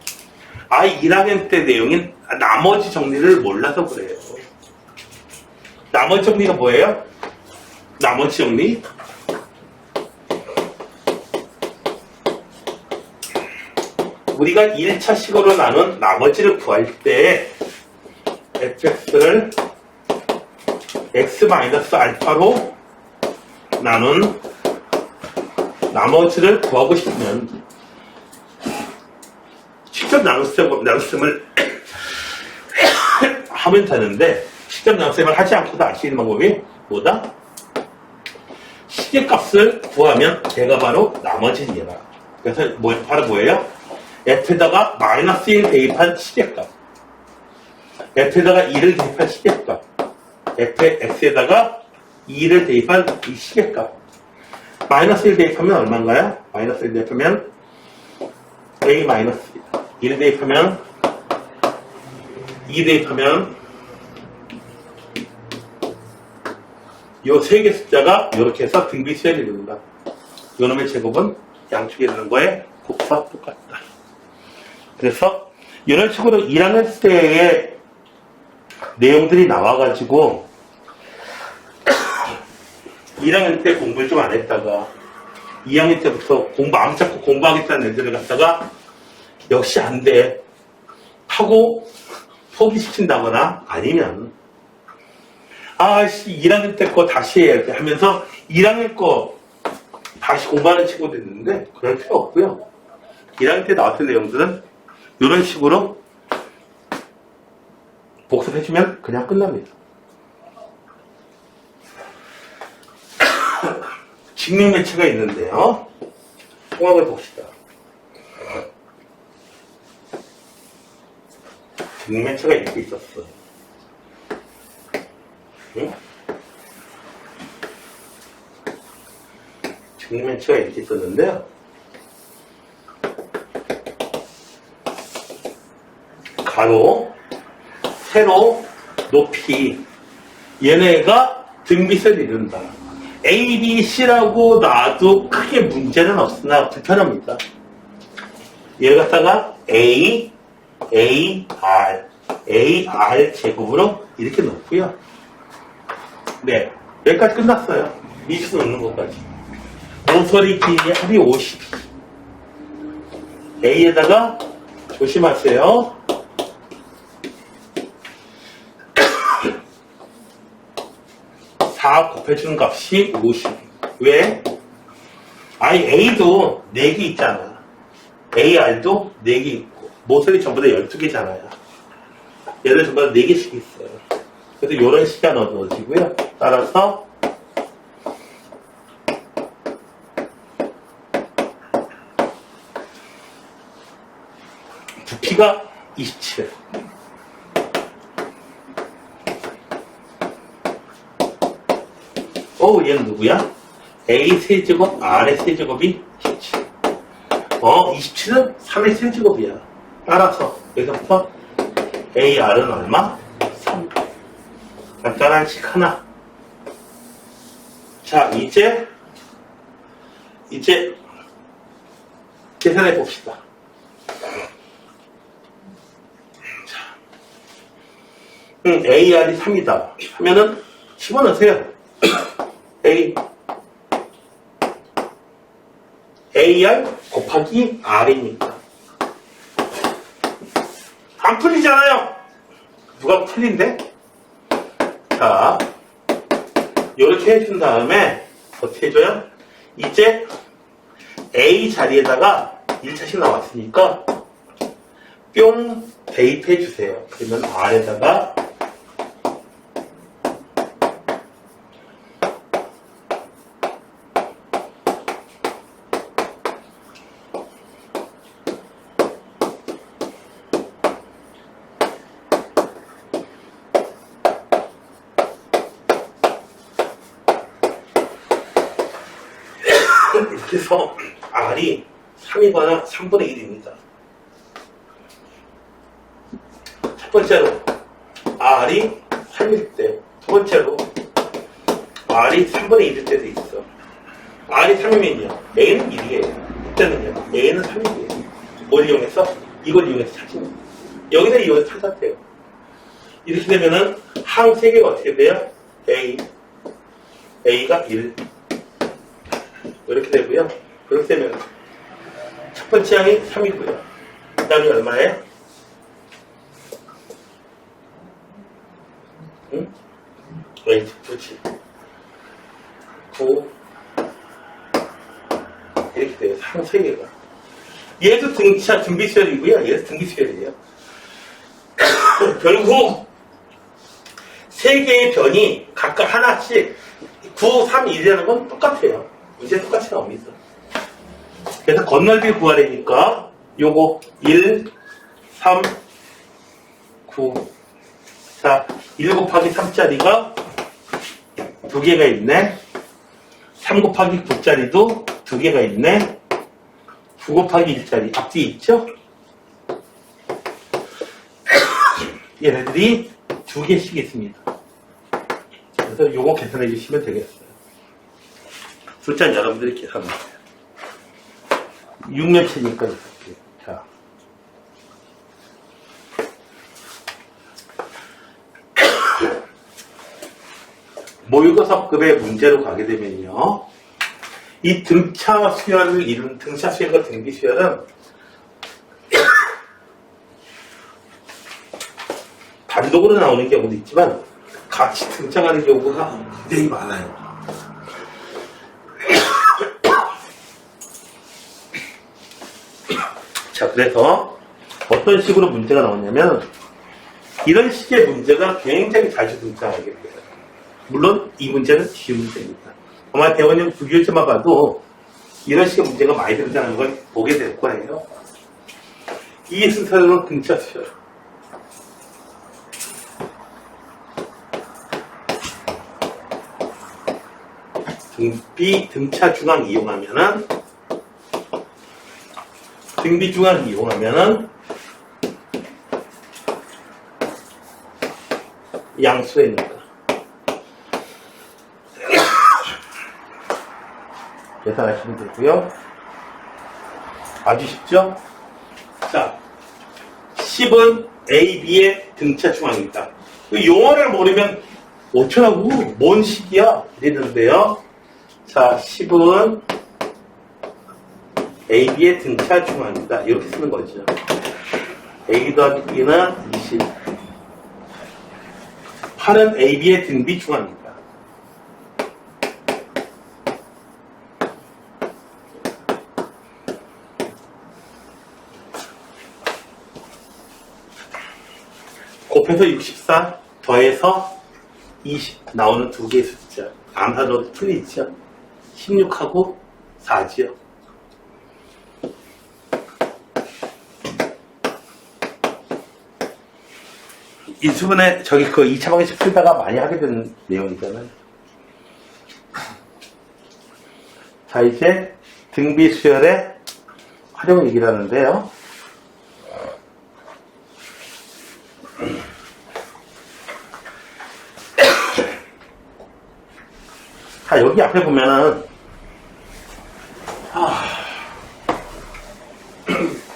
아예 1학년 때 내용인 나머지 정리를 몰라서 그래요. 나머지 정리가 뭐예요? 나머지 정리? 우리가 1차식으로 나눈 나머지를 구할 때 fx를 x-알파로 나눈 나머지를 구하고 싶으면 직접 나눗셈을 하면 되는데 직접 나눗셈을 하지 않고도 알 수 있는 방법이 뭐다? 시계값을 구하면 걔가 바로 나머지입니다. 그래서 바로 뭐예요? f에다가 마이너스 1 대입한 시계값, f에다가 2를 대입한 시계값, f의 x에다가 2를 대입한 이 시계값. 마이너스 1 대입하면 얼마인가요? 마이너스 1 대입하면 A 마이너스 1 대입하면 2 대입하면 요 세 개 숫자가 이렇게 해서 등비수열이 이룬다. 요놈의 제곱은 양쪽에 이르는 거에 곱과 똑같다. 그래서 이런 식으로 1학년 때의 내용들이 나와가지고 1학년 때 공부를 좀 안 했다가 2학년 때부터 마음 잡고 공부하겠다는 애들을 갖다가 역시 안 돼 하고 포기시킨다거나 아니면 아씨 1학년 때 거 다시 해야 돼 하면서 1학년 거 다시 공부하는 친구도 있는데 그럴 필요 없고요. 1학년 때 나왔던 내용들은 이런 식으로 복습해주면 그냥 끝납니다. 직립매체가 있는데요. 통합을 봅시다. 직립매체가 이렇게 있었어요. 응? 직립매체가 이렇게 있었는데요. 가로, 세로, 높이 얘네가 등비를 이룬다. A, B, C라고 놔도 크게 문제는 없으나 불편합니다. 얘를 갖다가 A, R 제곱으로 이렇게 놓고요. 네, 여기까지 끝났어요. 미수 놓는 것까지. 모서리 길이의 합이 50. A에다가 조심하세요. 4 곱해주는 값이 50. 왜? 아니 A도 4개 있잖아. AR도 4개 있고 모서리 전부 다 12개잖아요. 얘들 전부 다 4개씩 있어요. 그래서 이런 식이 넣어지고요. 따라서 부피가 27. 얘는 누구야? A 세제곱, R의 세제곱이 27. 27은 3의 세제곱이야. 따라서 여기서부터 AR은 얼마? 3. 간단한 식 하나. 자, 이제 계산해 봅시다. 자, AR이 3이다 하면은 집어넣으세요. AR 곱하기 R입니다. 안 풀리잖아요. 누가 틀린데? 자, 이렇게 해준 다음에 어떻게 해줘요? 이제 A 자리에다가 1차씩 나왔으니까 뿅 대입해 주세요. 그러면 R에다가 이렇게 해서 R이 3이거나 3분의 1입니다. 첫 번째로 R이 3일 때, 두 번째로 R이 3분의 1일 때도 있어. R이 3이면요. A는 1이에요. 이때는요. A는 3이에요. 뭘 이용해서? 이걸 이용해서 찾습니다. 여기다 이용해서 찾았대요. 이렇게 되면은 항 3개가 어떻게 돼요? A가 1. 이렇게 되고요. 그렇게 되면 첫 번째 항이 3이고요. 그 다음에 얼마예요? 응? 그렇지. 9. 이렇게 돼요. 항 3개가. 얘도 등비수열이고요. 얘도 등비수열이에요. 결국 3개의 변이 각각 하나씩 9, 3, 1이라는 건 똑같아요. 문제 똑같이 나옵니다. 그래서 건널비 구하려니까 요거 1, 3, 9. 자, 1 곱하기 3짜리가 2개가 있네. 3 곱하기 9짜리도 2개가 있네. 9 곱하기 1짜리 앞뒤에 있죠? 얘네들이 2개씩 있습니다. 그래서 요거 계산해 주시면 되겠어요. 숫자는 여러분들이 계산하세요. 6면체니까 이렇게. 자. 모의고사급의 문제로 가게 되면요. 이 등차 수열을 이룬 등차 수열과 등비 수열은 단독으로 나오는 경우도 있지만 같이 등장하는 경우가 굉장히 많아요. 자, 그래서 어떤 식으로 문제가 나오냐면 이런 식의 문제가 굉장히 자주 등장하게 돼요. 물론 이 문제는 쉬운 문제입니다. 아마 대원형 부교재만 봐도 이런 식의 문제가 많이 등장하는 걸 보게 될 거예요. 이 순서로는 등차 수열. 등비 등차 중앙 이용하면은 등비 중앙 이용하면은 양수입니다. 계산하시면 되고요. 아주 쉽죠? 자, 10은 A, B의 등차 중앙입니다. 용어를 모르면 어쩌라고 뭔 식이야 이랬는데요. 자, 10은 A, B의 등차 중앙입니다. 이렇게 쓰는 거죠. A 더하기 B는 20. 8은 A, B의 등비 중앙입니다. 곱해서 64 더해서 20 나오는 두 개의 숫자. 암산으로 틀리죠. 16하고 4지요. 인수분해 저기 그 2차 방식 풀다가 많이 하게 되는 내용이잖아요. 자, 이제 등비 수열의 활용 얘기를 하는데요. 자, 여기 앞에 보면은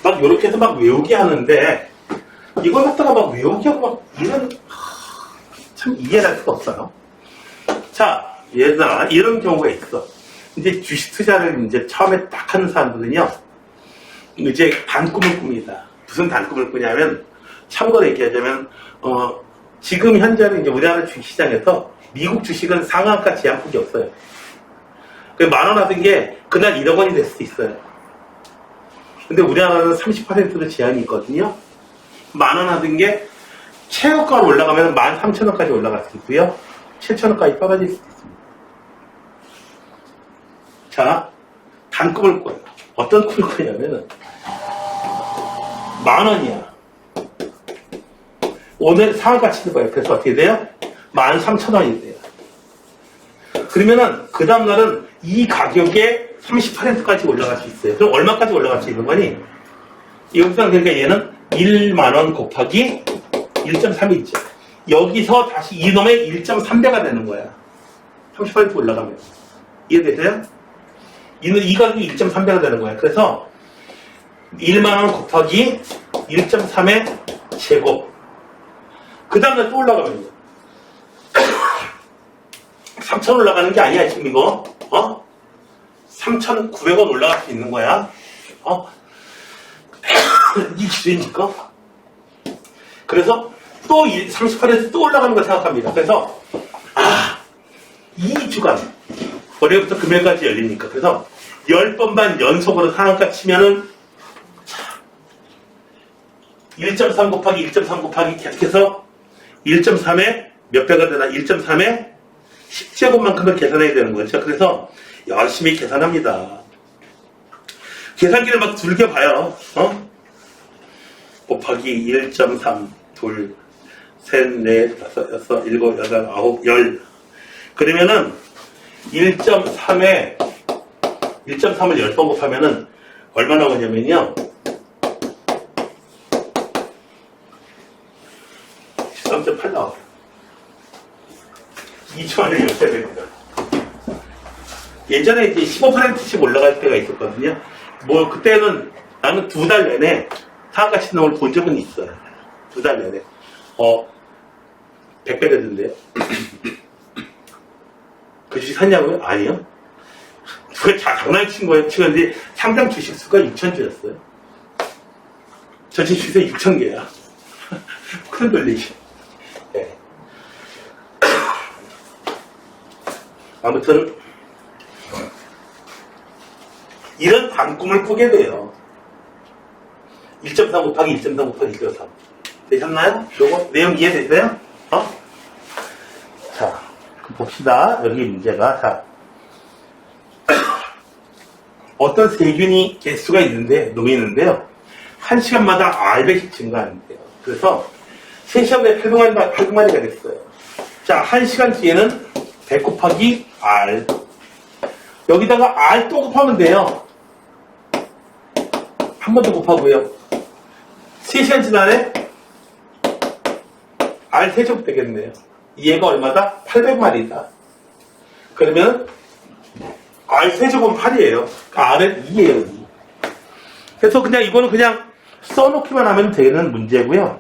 막 이렇게 해서 막 외우게 하는데 이걸 갖다가 막 외우게 하고 막 이런 참 이해할 수가 없어요. 자, 얘들아 이런 경우가 있어. 이제 주식 투자를 이제 처음에 딱 하는 사람들은요, 이제 단꿈을 꿉니다. 무슨 단꿈을 꾸냐면, 참고로 얘기하자면, 지금 현재는 이제 우리나라 주식시장에서 미국 주식은 상한가 제한폭이 없어요. 그 10,000원 하던 게 그날 1억 원이 될 수도 있어요. 근데 우리나라는 30%로 제한이 있거든요. 10,000원 하던 게 최고가로 올라가면 13,000원까지 올라갈 수 있고요. 7,000원까지 떨어질 수도 있습니다. 자, 단꿈을 꿔요. 어떤 꿈을 꾸냐면은 10,000원이야. 오늘 상한가 치는 거예요. 그래서 어떻게 돼요? 13,000원이 돼요. 그러면은 그 다음날은 이 가격에 30%까지 올라갈 수 있어요. 그럼 얼마까지 올라갈 수 있는 거니? 여기서 그러니까 얘는 10,000원 곱하기 1.3이 있죠. 여기서 다시 이놈의 1.3배가 되는 거야. 30% 올라가면. 이해되세요? 이 가격이 1.3배가 되는 거야. 그래서 10,000원 곱하기 1.3의 제곱. 그 다음날 또 올라가면요. 3,000원 올라가는 게 아니야, 지금 이거. 3,900원 올라갈 수 있는 거야. 이 기준이니까. 그래서 또 30%에서 또 올라가는 걸 생각합니다. 그래서, 이 주간, 월요일부터 금요일까지 열리니까. 그래서 10번만 연속으로 상한가 치면은, 1.3 곱하기 1.3 곱하기 계속해서 1.3에 몇 배가 되나? 1.3에 10제곱만큼을 계산해야 되는 거죠. 그래서 열심히 계산합니다. 계산기를 막 즐겨봐요. 곱하기 1.3, 2, 3, 4, 5, 6, 7, 8, 9, 10. 그러면은 1.3을 10번 곱하면은 얼마 나오냐면요. 13.8 나와요. 2,000원을 였어야 됩니다. 예전에 이제 15%씩 올라갈 때가 있었거든요. 뭐, 그때는 나는 2달 내내 상한가 신호를 본 적은 있어요. 2달 내내. 100배 되던데요. 그 주식 샀냐고요? 아니요. 누가 장난친 거예요. 치는데 상장 주식수가 6,000주였어요. 전체 주식 6,000개야. 큰 돌리기. 네. 아무튼 이런 반꿈을 꾸게 돼요. 1.3 곱하기 1.3 곱하기 1.3 되셨나요? 요거 내용 이해되세요? 자, 봅시다. 여기 문제가 자 어떤 세균이 개수가 있는데 놓이는데요. 1시간마다 R배씩 증가하는데요. 그래서 3시간에 800마리가 됐어요. 자, 1시간 뒤에는 100 곱하기 R. 여기다가 R 또 곱하면 돼요. 한 번 더 곱하고요. 3시간 지나네? R 세제곱 되겠네요. 얘가 얼마다? 800마리다. 그러면 R 세제곱은 8이에요. R은 2예요, 2. 그래서 그냥 이거는 그냥 써놓기만 하면 되는 문제고요.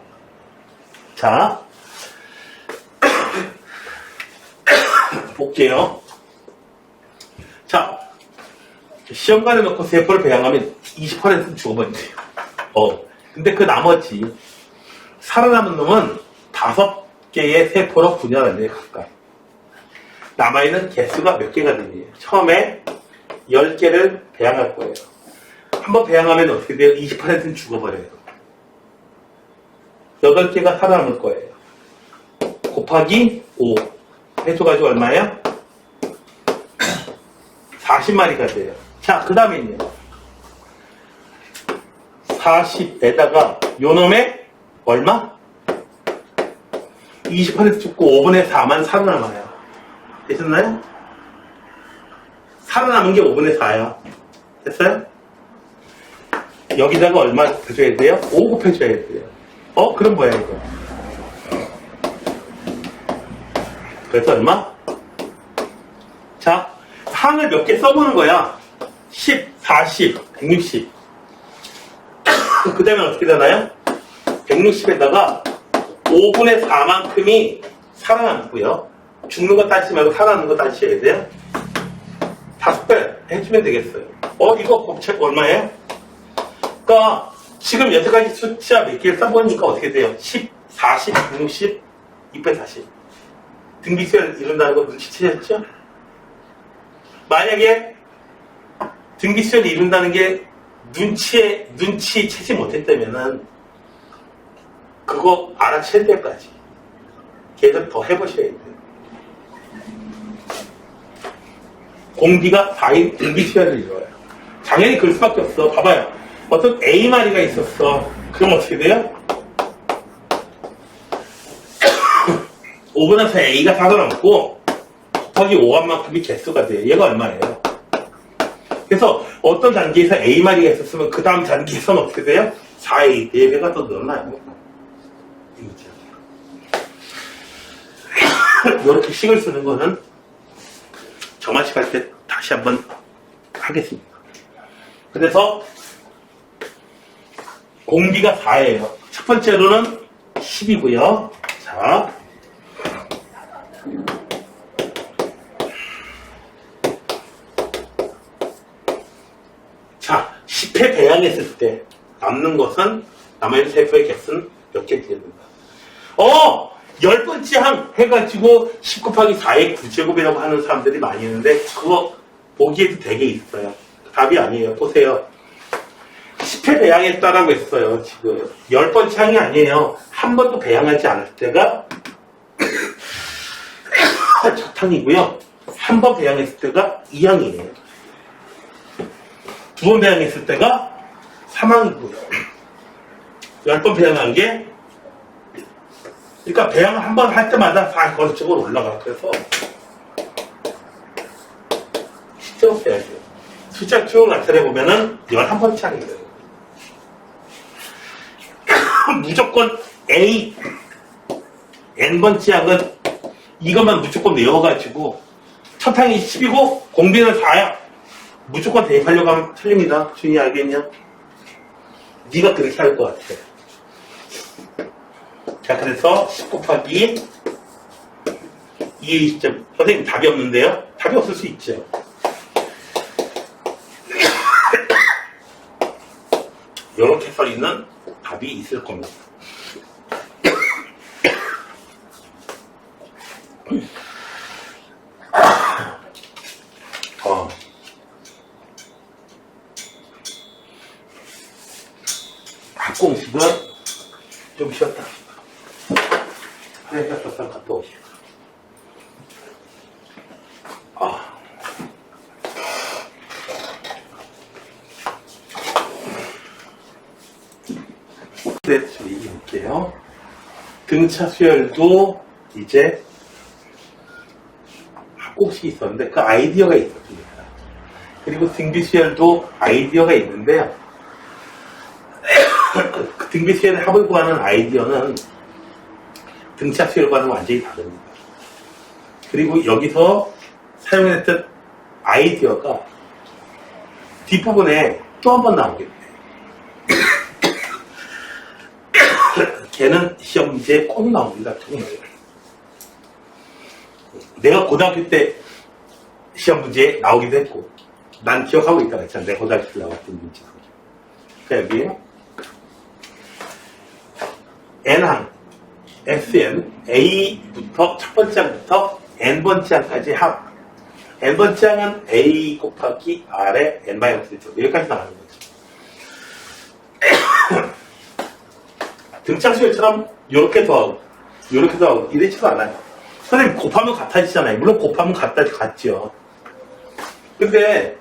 자, 볼게요. 자, 시험관에 넣고 세포를 배양하면 20%는 죽어버린대요. 근데 그 나머지 살아남은 놈은 5개의 세포로 분열한대요, 각각. 남아있는 개수가 몇 개가 되네요. 처음에 10개를 배양할 거예요. 한번 배양하면 어떻게 돼요? 20%는 죽어버려요. 8개가 살아남을 거예요. 곱하기 5 해줘가지고 얼마예요? 40마리가 돼요. 자, 그 다음에요. 40에다가 요놈의 얼마? 20% 죽고 5분의 4만 살아남아요. 되셨나요? 살아남은 게 5분의 4야. 됐어요? 여기다가 얼마 곱해줘야 돼요? 5 곱해줘야 돼요. 그럼 뭐야 이거? 그래서 얼마? 자, 항을 몇 개 써보는 거야. 10, 40, 160. 그 다음에 어떻게 되나요? 160에다가 5분의 4만큼이 살아남고요. 죽는 거 따지지 말고 살아남는 거 따지셔야 돼요. 5배 해주면 되겠어요. 이거 곱책 얼마예요? 그러니까 지금 여태까지 숫자 몇 개를 써보니까 어떻게 돼요? 10, 40, 160, 240. 등비수열 이룬다는 거 눈치채셨죠? 만약에 등비수열 이룬다는 게 눈치채지 못했다면은 그거 알아챌 때까지 계속 더 해보셔야 돼요. 공비가 4인 등비수열을 이뤄요. 당연히 그럴 수밖에 없어. 봐봐요. 어떤 A마리가 있었어. 그럼 어떻게 돼요? 5분의 4 A가 살아남고 곱하기 5한 만큼이 개수가 돼요. 얘가 얼마예요? 그래서 어떤 단계에서 A마리가 있었으면 그 다음 단계에서는 어떻게 돼요? 4A, 4배가 더 늘어나요. 이렇게 식을 쓰는 거는 정화식 할 때 다시 한번 하겠습니다. 그래서 공비가 4예요. 첫 번째로는 10이고요. 자, 10회 배양했을 때 남는 것은 남아있는 세포의 개수는 몇 개 되는가? 10번째 항 해가지고 10 곱하기 4의 9제곱이라고 하는 사람들이 많이 있는데 그거 보기에도 되게 있어요. 답이 아니에요. 보세요. 10회 배양했다라고 했어요. 지금 10번째 항이 아니에요. 한 번도 배양하지 않을 때가 첫 항이고요. 한 번 배양했을 때가 2항이에요. 2번 배양했을 때가 3항이고요. 10번 배양한 게 그러니까 배양을 한 번 할 때마다 4 거듭적으로 올라가. 그래서 숫자 빼야 돼요. 숫자 쭉 나타내보면은 11번째 항이 돼요. 무조건 A, N번째 항은 이것만 무조건 외워가지고 첫 항이 10이고 공비는 4야. 무조건 대입하려고 하면 틀립니다. 준이 알겠냐? 네가 그렇게 할 것 같아. 자, 그래서 10 곱하기 2의 20점. 선생님 답이 없는데요? 답이 없을 수 있죠. 이렇게 써 있는 답이 있을 겁니다. 합공식은 좀 쉬었다. 그래서 잠깐 갔다 오시고. 네, 줄이게요. 등차 수열도 이제 합공식이 있었는데 그 아이디어가 있었습니다. 그리고 등비 수열도 아이디어가 있는데요. 그 등비 수열의 합을 구하는 아이디어는 등차 수열과는 완전히 다릅니다. 그리고 여기서 사용했던 아이디어가 뒷부분에 또 한 번 나오게 돼요. 걔는 시험 문제에 꼭 나옵니다. 내가 고등학교 때 시험 문제에 나오기도 했고, 난 기억하고 있다고 했잖아. 내가 고등학교 때 나왔던 문제. 자, 여기에 N항, SN, A부터, 첫 번째 항부터 N번째 항까지 합. N번째 항은 A 곱하기 R에 N-1죠. 여기까지 나가는 거죠. 등차수열처럼 요렇게 더하고 요렇게 더하고 이래지도 않아요. 선생님 곱하면 같아지잖아요. 물론 곱하면 같죠. 근데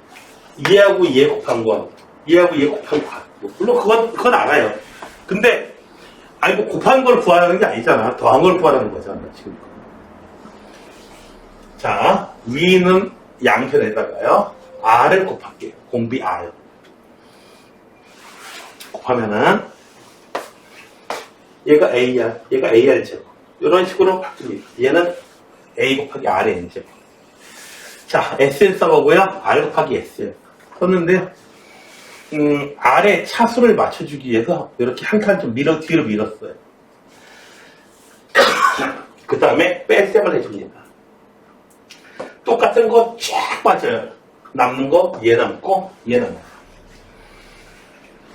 얘하고 얘 곱한 거 얘하고 얘 곱한 거 같고 물론 그건 알아요. 근데 아니 뭐 곱한 걸 구하라는 게 아니잖아. 더한 걸 구하라는 거잖아 지금. 자, 위는 양변에다가요 R을 곱할게요. 공비 R 곱하면은 얘가 A야, 얘가 AR제곱. 이런 식으로 바뀝니다. 얘는 A 곱하기 R의 N제곱. 자, SN 써보고요. R 곱하기 SN. 썼는데요. R의 차수를 맞춰주기 위해서 이렇게 한 칸 좀 뒤로 밀었어요. 그 다음에 뺄셈을 해줍니다. 똑같은 거 쫙 빠져요. 남는 거 얘 남고 얘 남고.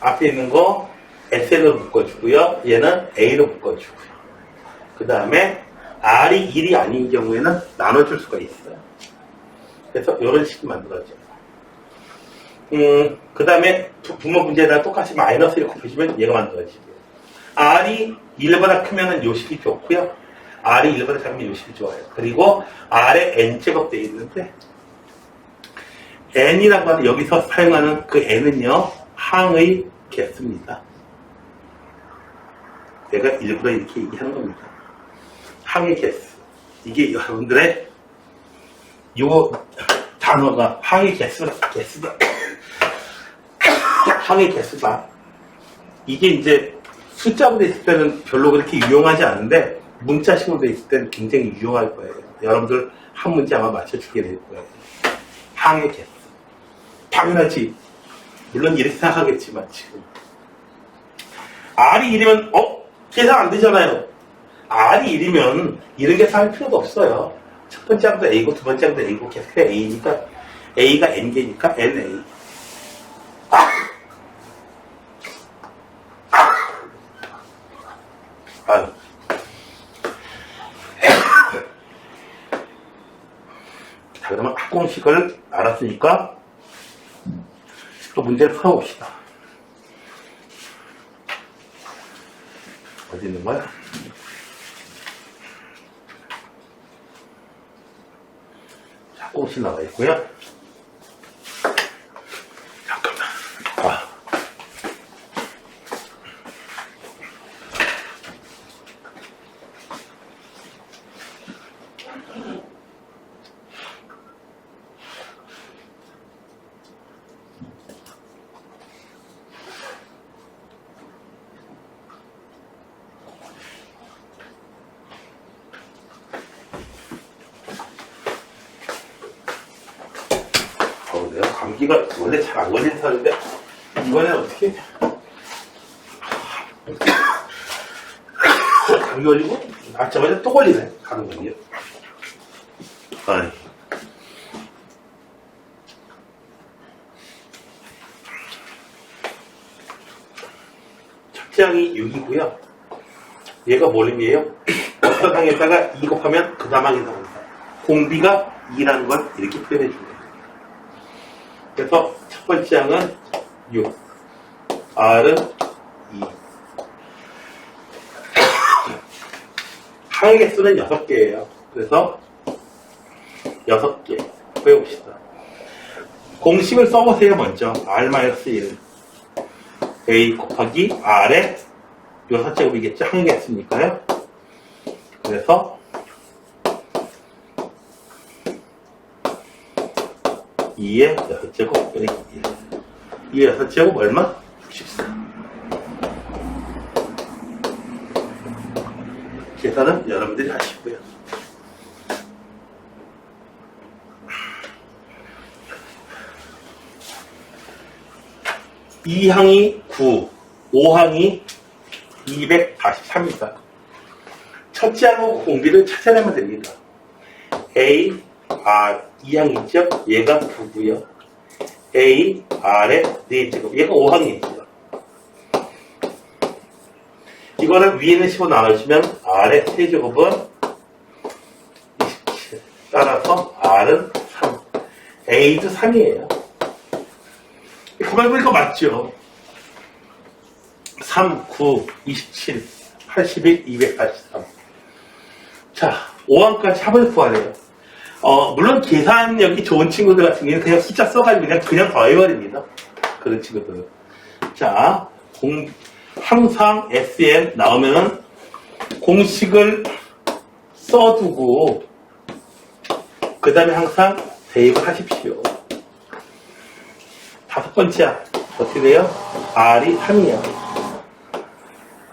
앞에 있는 거 SN으로 묶어주고요. 얘는 A로 묶어주고요. 그 다음에 R이 1이 아닌 경우에는 나눠줄 수가 있어요. 그래서 이런 식이 만들어져요. 그 다음에 분모 문제에다 똑같이 마이너스를 곱해주면 얘가 만들어지고요. R이 1보다 크면 요 식이 좋고요. R이 1보다 작으면 요 식이 좋아요. 그리고 R에 N제곱 되어 있는데 N이라고 하는 여기서 사용하는 그 N은요. 항의 개수입니다. 내가 일부러 이렇게 얘기하는 겁니다. 항의 개수. 이게 여러분들의 요 단어가 항의 개수다. 항의 개수다. 이게 이제 숫자로 돼 있을 때는 별로 그렇게 유용하지 않은데 문자식으로 돼 있을 때는 굉장히 유용할 거예요. 여러분들 한 문제 아마 맞춰주게 될 거예요. 항의 개수. 당연하지. 물론 이렇게 생각하겠지만 지금 R이 1이면 계산 안 되잖아요. R이 1이면 이런 계산할 필요도 없어요. 첫 번째 항도 A고 두 번째 항도 A고 계속 A니까 A가 N개니까 NA. 아유. 자, 그러면 합공식을 알았으니까 또 문제를 풀어봅시다. 어디 있는 거야? 자, 꽃이 나와 있고요. 잠깐만. 여기가 원래 잘 안 걸리는 털인데 이번엔 어떻게 감기 걸리고 낳자마자 또 걸리네. 가는 거요. 아이. 첫째 항이 6이고요. 얘가 뭘 의미해요? 어떤 항에다가 2 곱하면 그 다음 항이 나온다. 공비가 2라는 걸 이렇게 표현해 줍니다. 그래서 첫 번째 항은 6, R은 2. 항의 개수는 6개예요. 그래서 6개 배웁시다. 공식을 써보세요. 먼저 R-1 A 곱하기 R의 6제곱이겠죠? 항의 개수니까요. 그래서 2의 6제곱 빼기 1. 2의 6제곱 얼마? 64. 계산은 여러분들이 하시고요. 이 항이 9, 5항이 243입니다. 첫째 항하고 공비를 찾아내면 됩니다. A, R, 이 항이 있죠? 얘가 9고요. A, R의 4제곱, 얘가 5항이죠. 이거를 위에는 15 나눠주면 R의 세제곱은 27. 따라서 R은 3. A도 3이에요. 가만히 보니까 맞죠? 3, 9, 27, 81, 243. 자, 5항까지 합을 구하래요. 물론 계산력이 좋은 친구들 같은 경우는 그냥 숫자 써가지고 그냥 더해버립니다. 그런 친구들은. 자, 항상 SN 나오면은 공식을 써두고 그 다음에 항상 대입을 하십시오. 다섯 번째 어떻게 돼요? R이 3이야.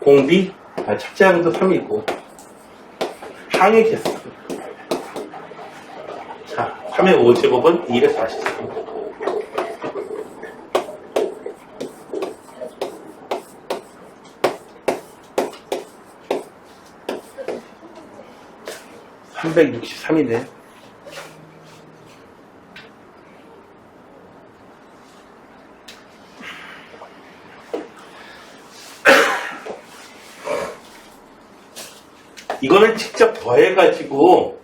공비 첫째 항도 3이고 항의 개수. 자, 3의 5제곱은 243. (363이네) 이거는 직접 더해가지고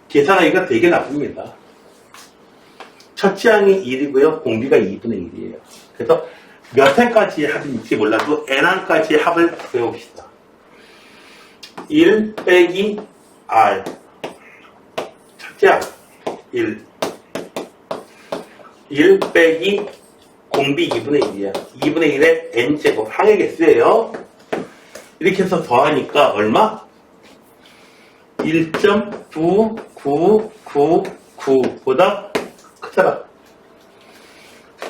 계산하기가 되게 나쁩니다. 첫째 항이 1이고요. 공비가 2분의 1이에요. 그래서 몇 회까지의 합인지 몰라도 n항까지의 합을 배워봅시다. 1 빼기 R 첫째 항 1 빼기 공비 2분의 1이야. 2분의 1의 n제곱 항의 개수예요. 이렇게 해서 더하니까 얼마? 1.9999보다 크더라.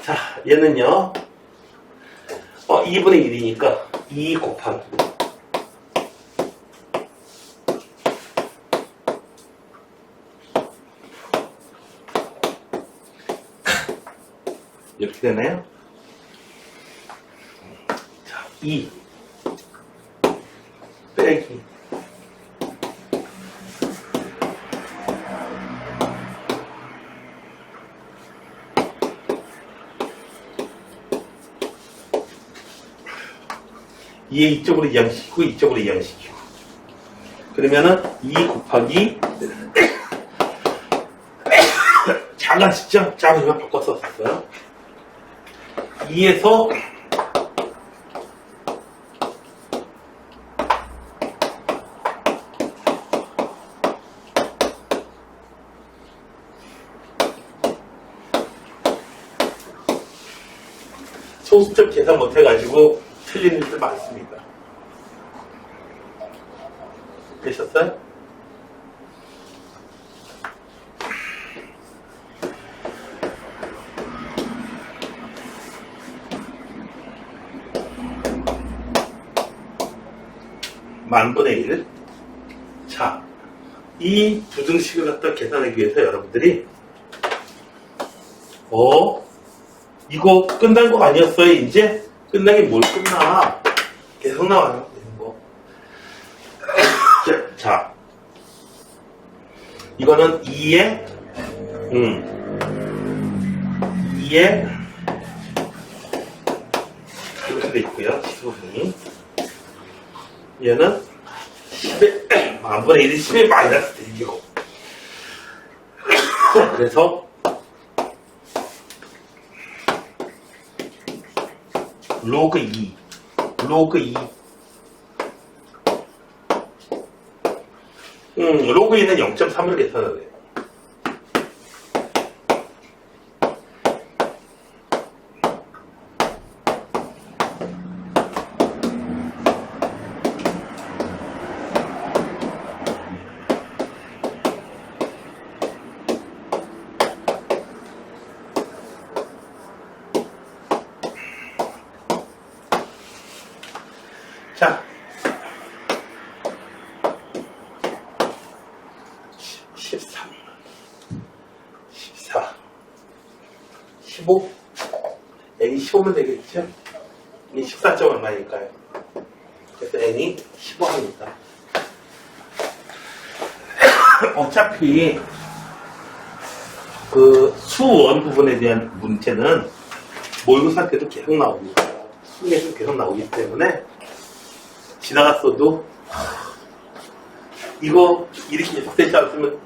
자, 얘는요 2분의 1이니까 2 곱하기 이렇게 되나요? 자, 2 빼기 얘 이쪽으로 이항시키고 이쪽으로 이항시키고 그러면은 2 곱하기 작아지죠? 작으면 바꿔서 썼어요. 2에서 소수점 계산 못해가지고 틀린 일들 많습니다. 되셨어요? 만분의 1. 자, 이 부등식을 갖다 계산하기 위해서 여러분들이 5 이거 끝난 거 아니었어요? 이제? 끝나긴 뭘 끝나. 계속 나와요. 뭐. 자, 이거는 2에 2에 이렇게 돼 있고요. 지수분이 얘는 10에 만분의 1이 10에 마이너스 되고 그래서 로그 2 로그 2는 0.3을 계산해야 돼요. 자, 13, 14, 15, n이 15면 되겠죠? 이 14점 얼마니까요? 그래서 n이 15합니다. 어차피 그 수원 부분에 대한 문제는 모의고사 때도 계속 나오고 수능에서 계속 나오기 때문에 지나갔어도 이거 이렇게 예측되지 않으면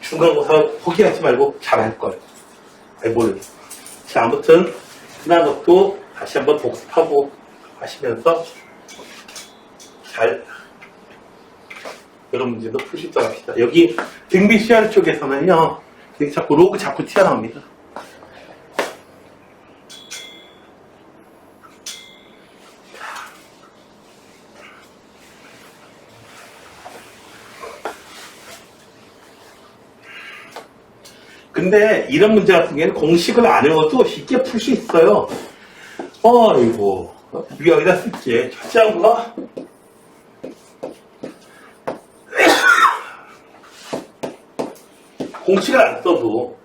중간고사 포기하지 말고 잘할 거예요. 잘 모르겠어요. 자, 아무튼 지난 것도 다시 한번 복습하고 하시면서 잘 여러 문제도 풀 수 있도록 합시다. 여기 등비 시할 쪽에서는요, 자꾸 로그 자꾸 튀어나옵니다. 근데 이런 문제 같은 경우에는 공식을 안 외워도 쉽게 풀 수 있어요. 이거 우리 여기다 쓸게. 첫째 한거 공식을 안 써도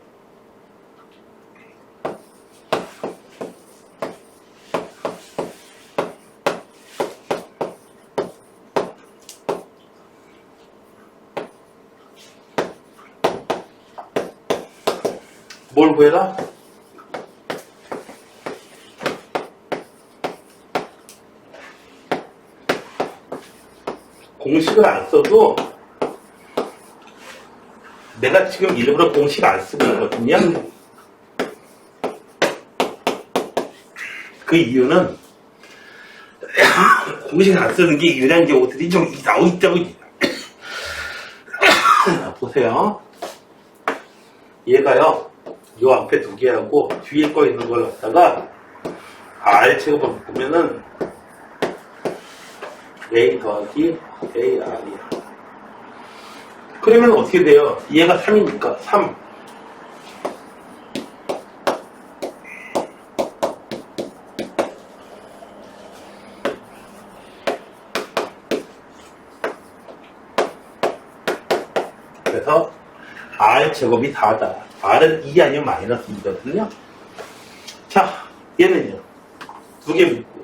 뭘 구해라? 공식을 안 써도 내가 지금 일부러 공식 안 쓰고 있거든요. 그 이유는 공식 안 쓰는 게 유리한 경우들이 좀 나오고 있다고. 보세요. 얘가요. 요 앞에 두 개하고 뒤에 거 있는 걸 갖다가 R 제곱을 바꾸면은 A 더하기 AR이야. 그러면 어떻게 돼요? 얘가 3이니까 3. 그래서 R 제곱이 다다. R은 2 아니면 마이너스 2거든요. 자, 얘는요. 두 개 묶고.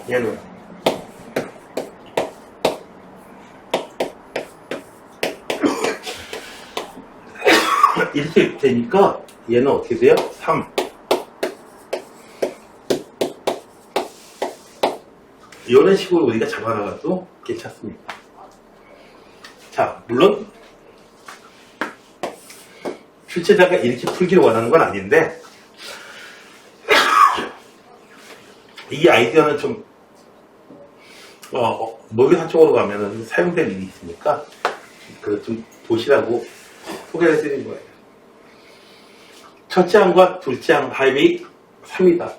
얘는 이렇게 되니까 얘는 어떻게 돼요? 3. 이런 식으로 우리가 잡아나가도 괜찮습니다. 자, 물론 출제자가 이렇게 풀기를 원하는 건 아닌데 이 아이디어는 좀 모의고사 쪽으로 가면은 사용될 일이 있으니까 그 좀 보시라고 소개를 해드린 거예요. 첫째 항과 둘째 항 합이 3이다.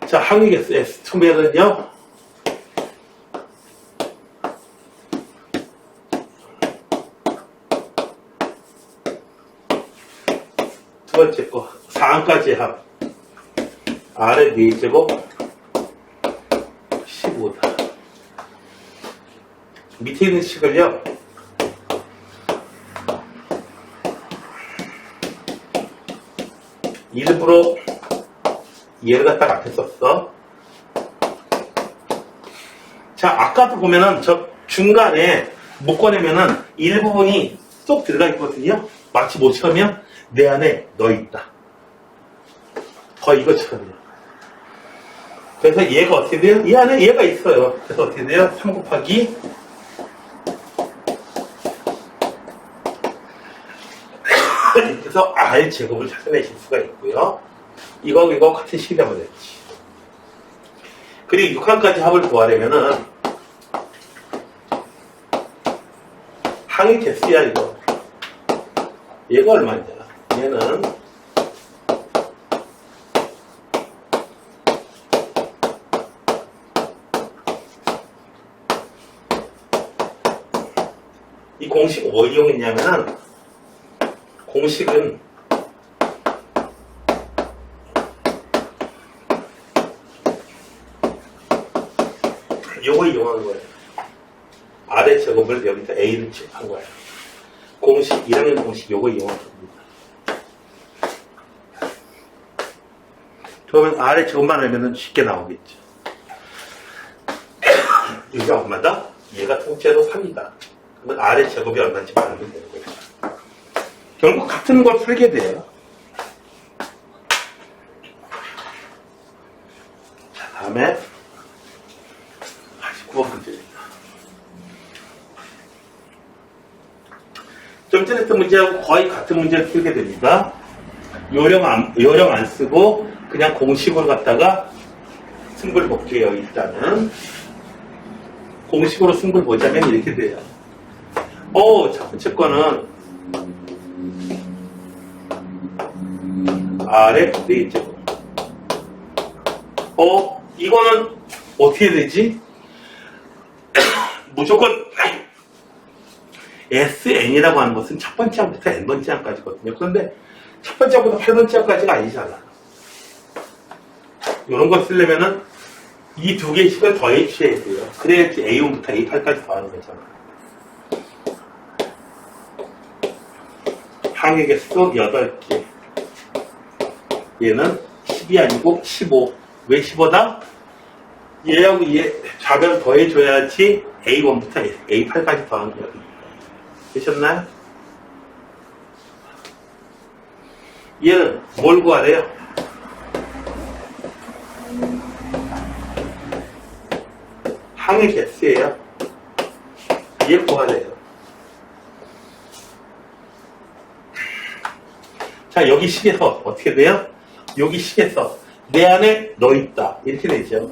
자, 항이겠어. S2면은요. 두 번째 거 4항까지 합. R의 4제곱 15다. 밑에 있는 식을요. 일부러 얘를 갖다가 앞에 썼어. 자, 아까도 보면은 저 중간에 묶어내면은 일부분이 쏙 들어가 있거든요. 마치 뭐처럼요? 내 안에 너 있다. 이것처럼요. 그래서 얘가 어떻게 돼요? 이 안에 얘가 있어요. 그래서 어떻게 돼요? 3 곱하기 그래서 R 제곱을 찾아내실 수가 있고요. 이거 같은 식이라고 됐지. 그리고 6항까지 합을 구하려면은 항의 개수야 이거. 얘가 얼마냐? 얘는 이 공식 뭐 이용했냐면은 공식은 요거 이용한 거예요. R의 제곱을 여기다 A를 칠한 거예요. 공식, 1학년 공식 요거 이용한 겁니다. 그러면 R의 제곱만 하면은 쉽게 나오겠죠. 이게 얼마다? 얘가 통째로 3이다. 그러면 R의 제곱이 얼마인지 알면 되는 거예요. 결국 같은 걸 풀게 돼요. 자, 다음에 89번 문제입니다. 좀 전에 했던 문제하고 거의 같은 문제를 풀게 됩니다. 요령 안 쓰고 그냥 공식으로 갖다가 승부를 볼게요. 일단은 공식으로 승부를 보자면 이렇게 돼요. 첫 번째 거는 R의 4제곱. 이거는 어떻게 되지? 무조건 SN이라고 하는 것은 첫 번째 항부터 N번째 항까지거든요. 그런데 첫 번째 항부터 8번째 항까지가 아니잖아. 이런 걸 쓰려면은 이 두 개의 식을 더해 주셔야 돼요. 그래야지 A1부터 A8까지 더하는 거잖아. 항의 개수 8개. 얘는 10이 아니고 15. 왜 15다? 얘하고 얘 좌변 더해줘야지 A1부터 A8까지 더하는 거예요. 되셨나요? 얘는 뭘 구하래요? 항의 개수예요. 얘 구하래요. 자, 여기 식에서 어떻게 돼요? 여기 식에서 내 안에 너 있다. 이렇게 되죠.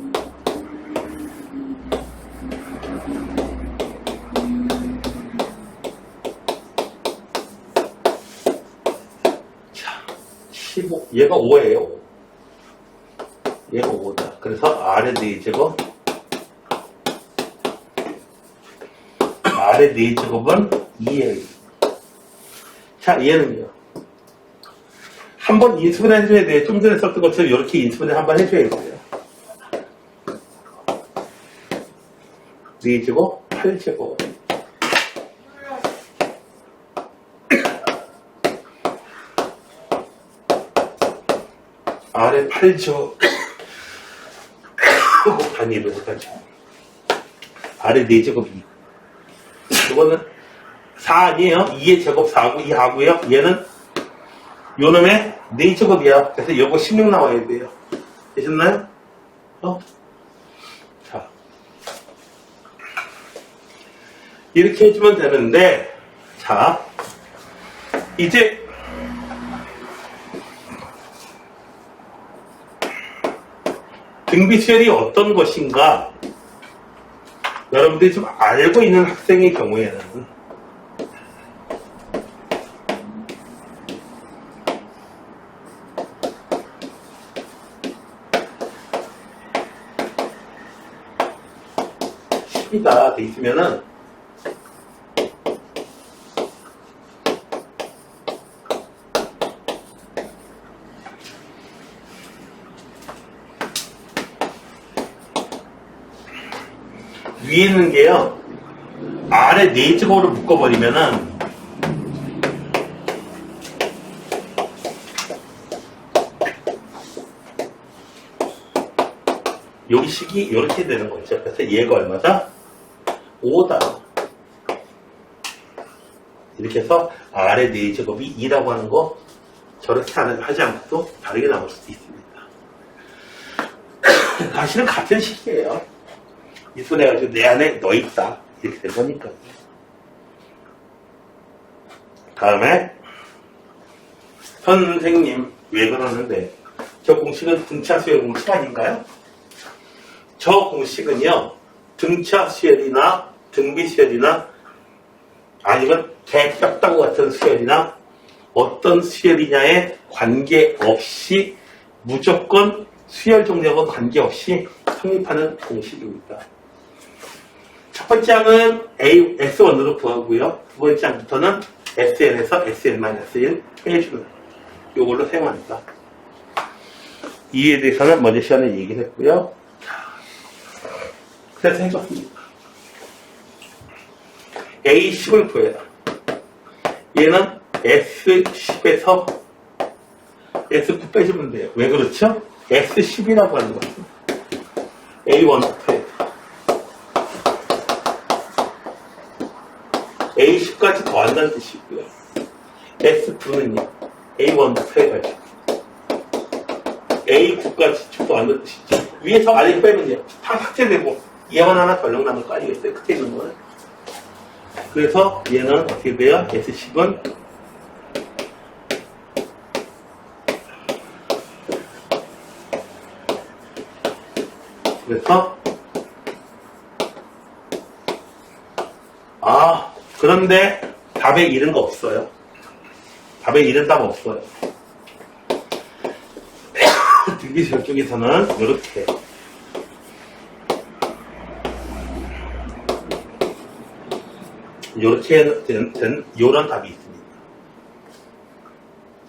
자, 15. 얘가 5예요. 얘가 5다. 그래서 R의 4제곱. R의 4제곱은 2예요. 자, 얘는요. 한번 인수분 해줘야 돼요. 좀 전에 썼던 것처럼 이렇게 인수분해 한번 해줘야 돼요. 4제곱, 8제곱. 아래 8조. 곱하기 1을 못하죠. 아래 4제곱 2. 이거는 4 아니에요. 2의 제곱 4고 2 하고요. 얘는 요놈의 4제곱이야. 그래서 요거 16 나와야 돼요. 되셨나요? 자. 이렇게 해주면 되는데, 자. 이제, 등비수열이 어떤 것인가, 여러분들이 좀 알고 있는 학생의 경우에는, 이다 돼 있으면은 위에 있는 게요 아래 4제곱으로 묶어버리면은 여기 식이 이렇게 되는 거죠. 그래서 얘가 얼마다? 5다. 이렇게 해서 R의 4제곱이 2라고 하는 거 저렇게 하지 않고도 다르게 나올 수도 있습니다. 사실은 같은 식이에요. 이 손 해가지고 내 안에 넣어있다. 이렇게 된 거니까. 다음에 선생님 왜 그러는데 저 공식은 등차 수열 공식 아닌가요? 저 공식은요 등차 수열이나 등비 수열이나 아니면 대격다구 같은 수열이나 어떤 수열이냐에 관계없이 무조건 수열 종류와 관계없이 성립하는 공식입니다. 첫 번째 항은 S1으로 구하고요. 두 번째 항부터는 SN에서 SN-1 빼주는 이걸로 사용합니다. 이에 대해서는 먼저 시간에 얘기를 했고요. 그래서 해줬습니다. A10을 구해라. 얘는 S10에서 S9 빼주면 돼요. 왜 그렇죠? S10이라고 하는 거죠. A1부터 A10까지 더한다는 뜻이고요. S9는요. A1부터 해가지고 A9까지 더한다는 뜻이죠. 위에서 아래 빼면요. 다 삭제되고 얘만 하나 덜렁 남을 거 아니겠어요? 끝에 있는 거는. 그래서 얘는 어떻게 돼요? S10은 그래서 그런데 답에 이른 거 없어요. 답에 이른 답 없어요. 등기수열 쪽에서는 이렇게 된 요런 답이 있습니다.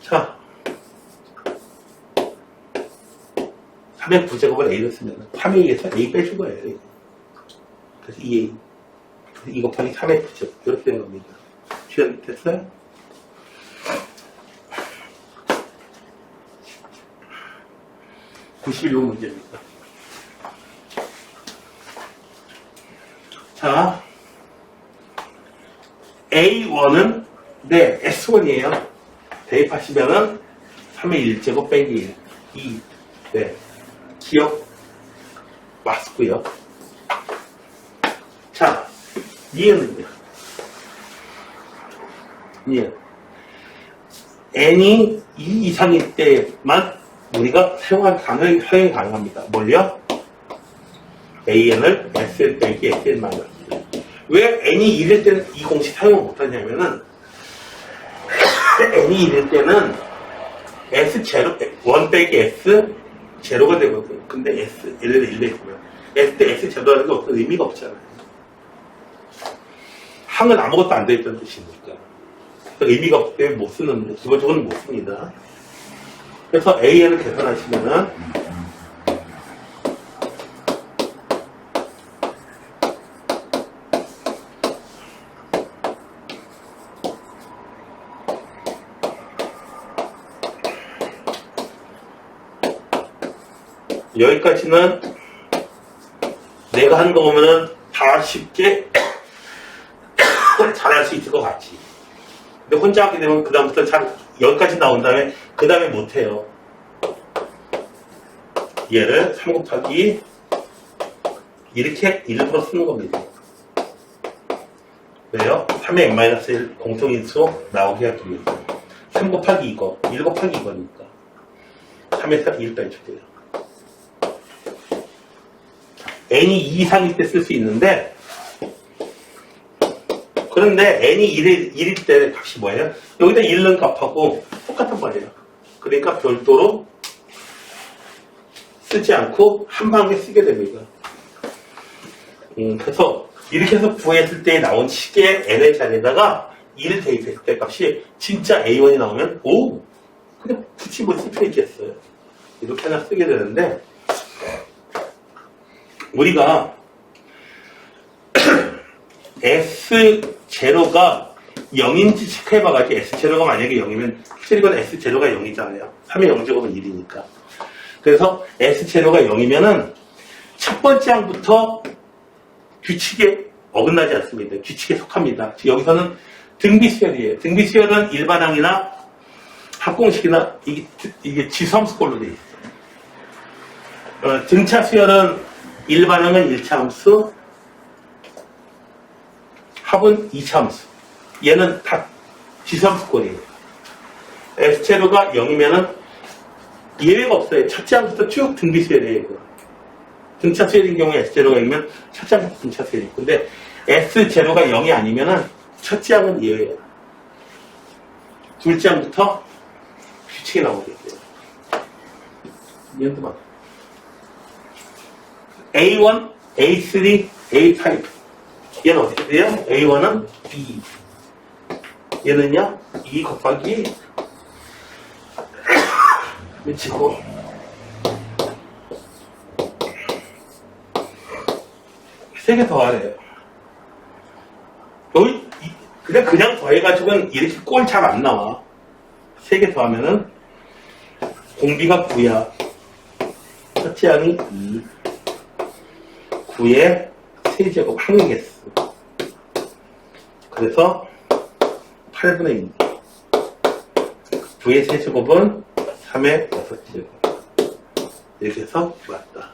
자, 3의 9제곱을 A로 쓰면 3에 의해서 A 빼준 거예요. 그래서 2A. 그래서 2 곱하기 3의 9제곱. 이렇게 된 겁니다. 시간 됐어요? (91) 문제입니다. 자, A1은 네, S1이에요. 대입하시면은 3의 1제곱 빼기 2. 네. 기억 맞고요. 자, 이해는요. 이해. n이 2 이상일 때만 우리가 사용한 단어의 사용이 가능합니다. 뭘요? an을 sn 빼기 sn 마이너스. 왜 n이 1일 때는 이 공식 사용을 못하냐면은 n이 1일 때는 s0, 1 빼기 s 제로가 되거든요. 근데 S, 예를 들어 1이고요. S 때 S 제로라는 게 어떤 의미가 없잖아요. 항은 아무것도 안 되어있다는 뜻이니까. 의미가 없기 때문에 못 쓰는, 기본적으로는 못 씁니다. 그래서 AN을 계산하시면은, 여기까지는 내가 하는 거 보면은 다 쉽게 잘할 수 있을 것 같지. 근데 혼자 하게 되면 그다음부터 여기까지 나온 다음에 그 다음에 못해요. 얘를 3 곱하기 이렇게 일부러 쓰는 겁니다. 왜요? 3의 n-1 공통인수 나오게 하기 위해서 3 곱하기 이거 1 곱하기 이거니까 3에서 1 빼주고요. n이 2 이상일 때 쓸 수 있는데, 그런데 n이 1일 때 값이 뭐예요? 여기다 1 넣은 값하고 똑같단 말이에요. 그러니까 별도로 쓰지 않고 한 방에 쓰게 됩니다. 그래서 이렇게 해서 구했을 때 나온 식의 n의 자리에다가 1을 대입했을 때 값이 진짜 a1이 나오면 그냥 굳이 뭐 쓸 필요 있겠어요. 이렇게 하나 쓰게 되는데, 우리가 S0가 0인지 체크해봐가지고 S0가 만약에 0이면 실은 S0가 0이잖아요. 3의 0제곱은 1이니까. 그래서 S0가 0이면은 첫 번째 항부터 규칙에 어긋나지 않습니다. 규칙에 속합니다. 여기서는 등비수열이에요. 등비수열은 일반항이나 합공식이나 이게 지수함수꼴로 되어 있어요. 등차수열은 일반항은 1차 함수, 합은 2차 함수. 얘는 다 지수함수꼴이에요. S제로가 0이면은 예외가 없어요. 첫째 항부터 쭉 등비수열이에요. 등차수열인 경우에 S제로가 0이면 첫째 항부터 등차수열이 있고, 근데 S제로가 0이 아니면은 첫째 항은 예외예요. 둘째 항부터 규칙이 나오겠어요. 얘도 봐. A1, A3, A5. 얘는 어떻게 돼요? A1은 2. 얘는요? 2 곱하기 미치고 세 개 더하래요. 여기 그냥 더해가지고는 이렇게 꼴 잘 안 나와. 세 개 더하면은 공비가 9야. 첫째 항이 2. 9의 세제곱 항이겠어. 그래서 8분의 2. 9의 세제곱은 3의 6제곱. 이렇게 해서 왔다.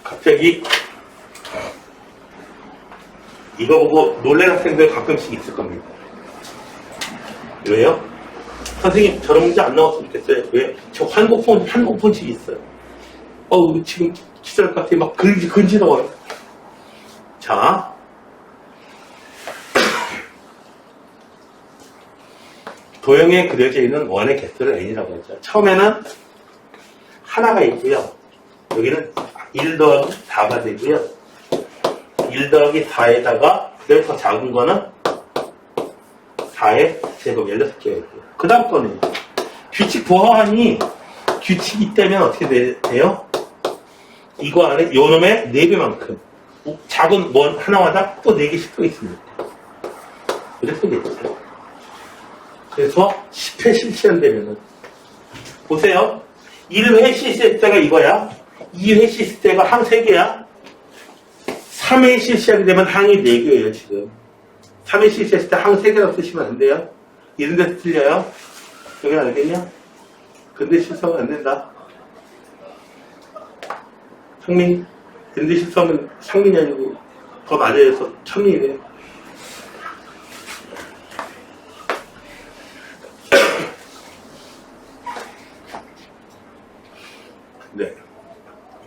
갑자기 이거 보고 놀란 학생들 가끔씩 있을 겁니다. 왜요? 선생님 저런 문제 안 나왔으면 좋겠어요. 왜? 저 한국폰씩 있어요. 지금 기절 같아 막 근지러워요. 자, 도형에 그려져 있는 원의 개수를 n이라고 하죠. 처음에는 하나가 있고요. 여기는 1 더하기 4가 되고요. 1 더하기 4에다가 여기 더 작은 거는 4의 제곱 16개가 있고요. 그 다음 거는 규칙 보호하니 규칙이 있다면 어떻게 돼요? 이거 안에 요 놈의 4배만큼 작은 원 하나마다 또 4개씩 또 있습니다. 이렇게 되겠죠. 그래서 10회 실시한다면은 보세요. 1회 실시할 때가 이거야. 2회 실시할 때가 항 3개야. 3회 실시하게 되면 항이 4개예요, 지금. 3회 실시했을 때 항 3개라고 쓰시면 안 돼요. 이런 데서 틀려요. 여기 알겠냐? 근데 실수하면 안 된다. 상민, 근데 실수하면 상민이 아니고 더 낮아져서 천민이래요. 네.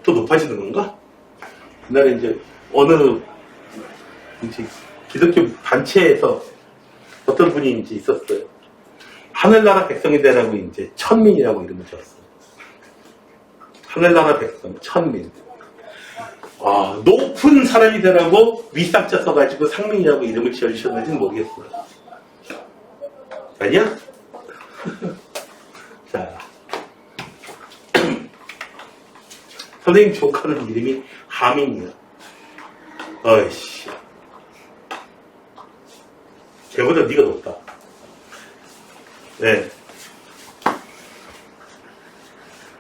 또 높아지는 건가? 옛날에 이제 어느 이제 기독교 단체에서 어떤 분이 이제 있었어요. 하늘나라 백성이 되라고 이제 천민이라고 이름을 지었어요. 하늘나라 백성, 천민. 높은 사람이 되라고 윗상자 써가지고 상민이라고 이름을 지어주셨는지는 모르겠어요. 아니야? 자. 선생님 조카는 이름이 하민이야. 어이씨. 걔보다 네가 높다. 네.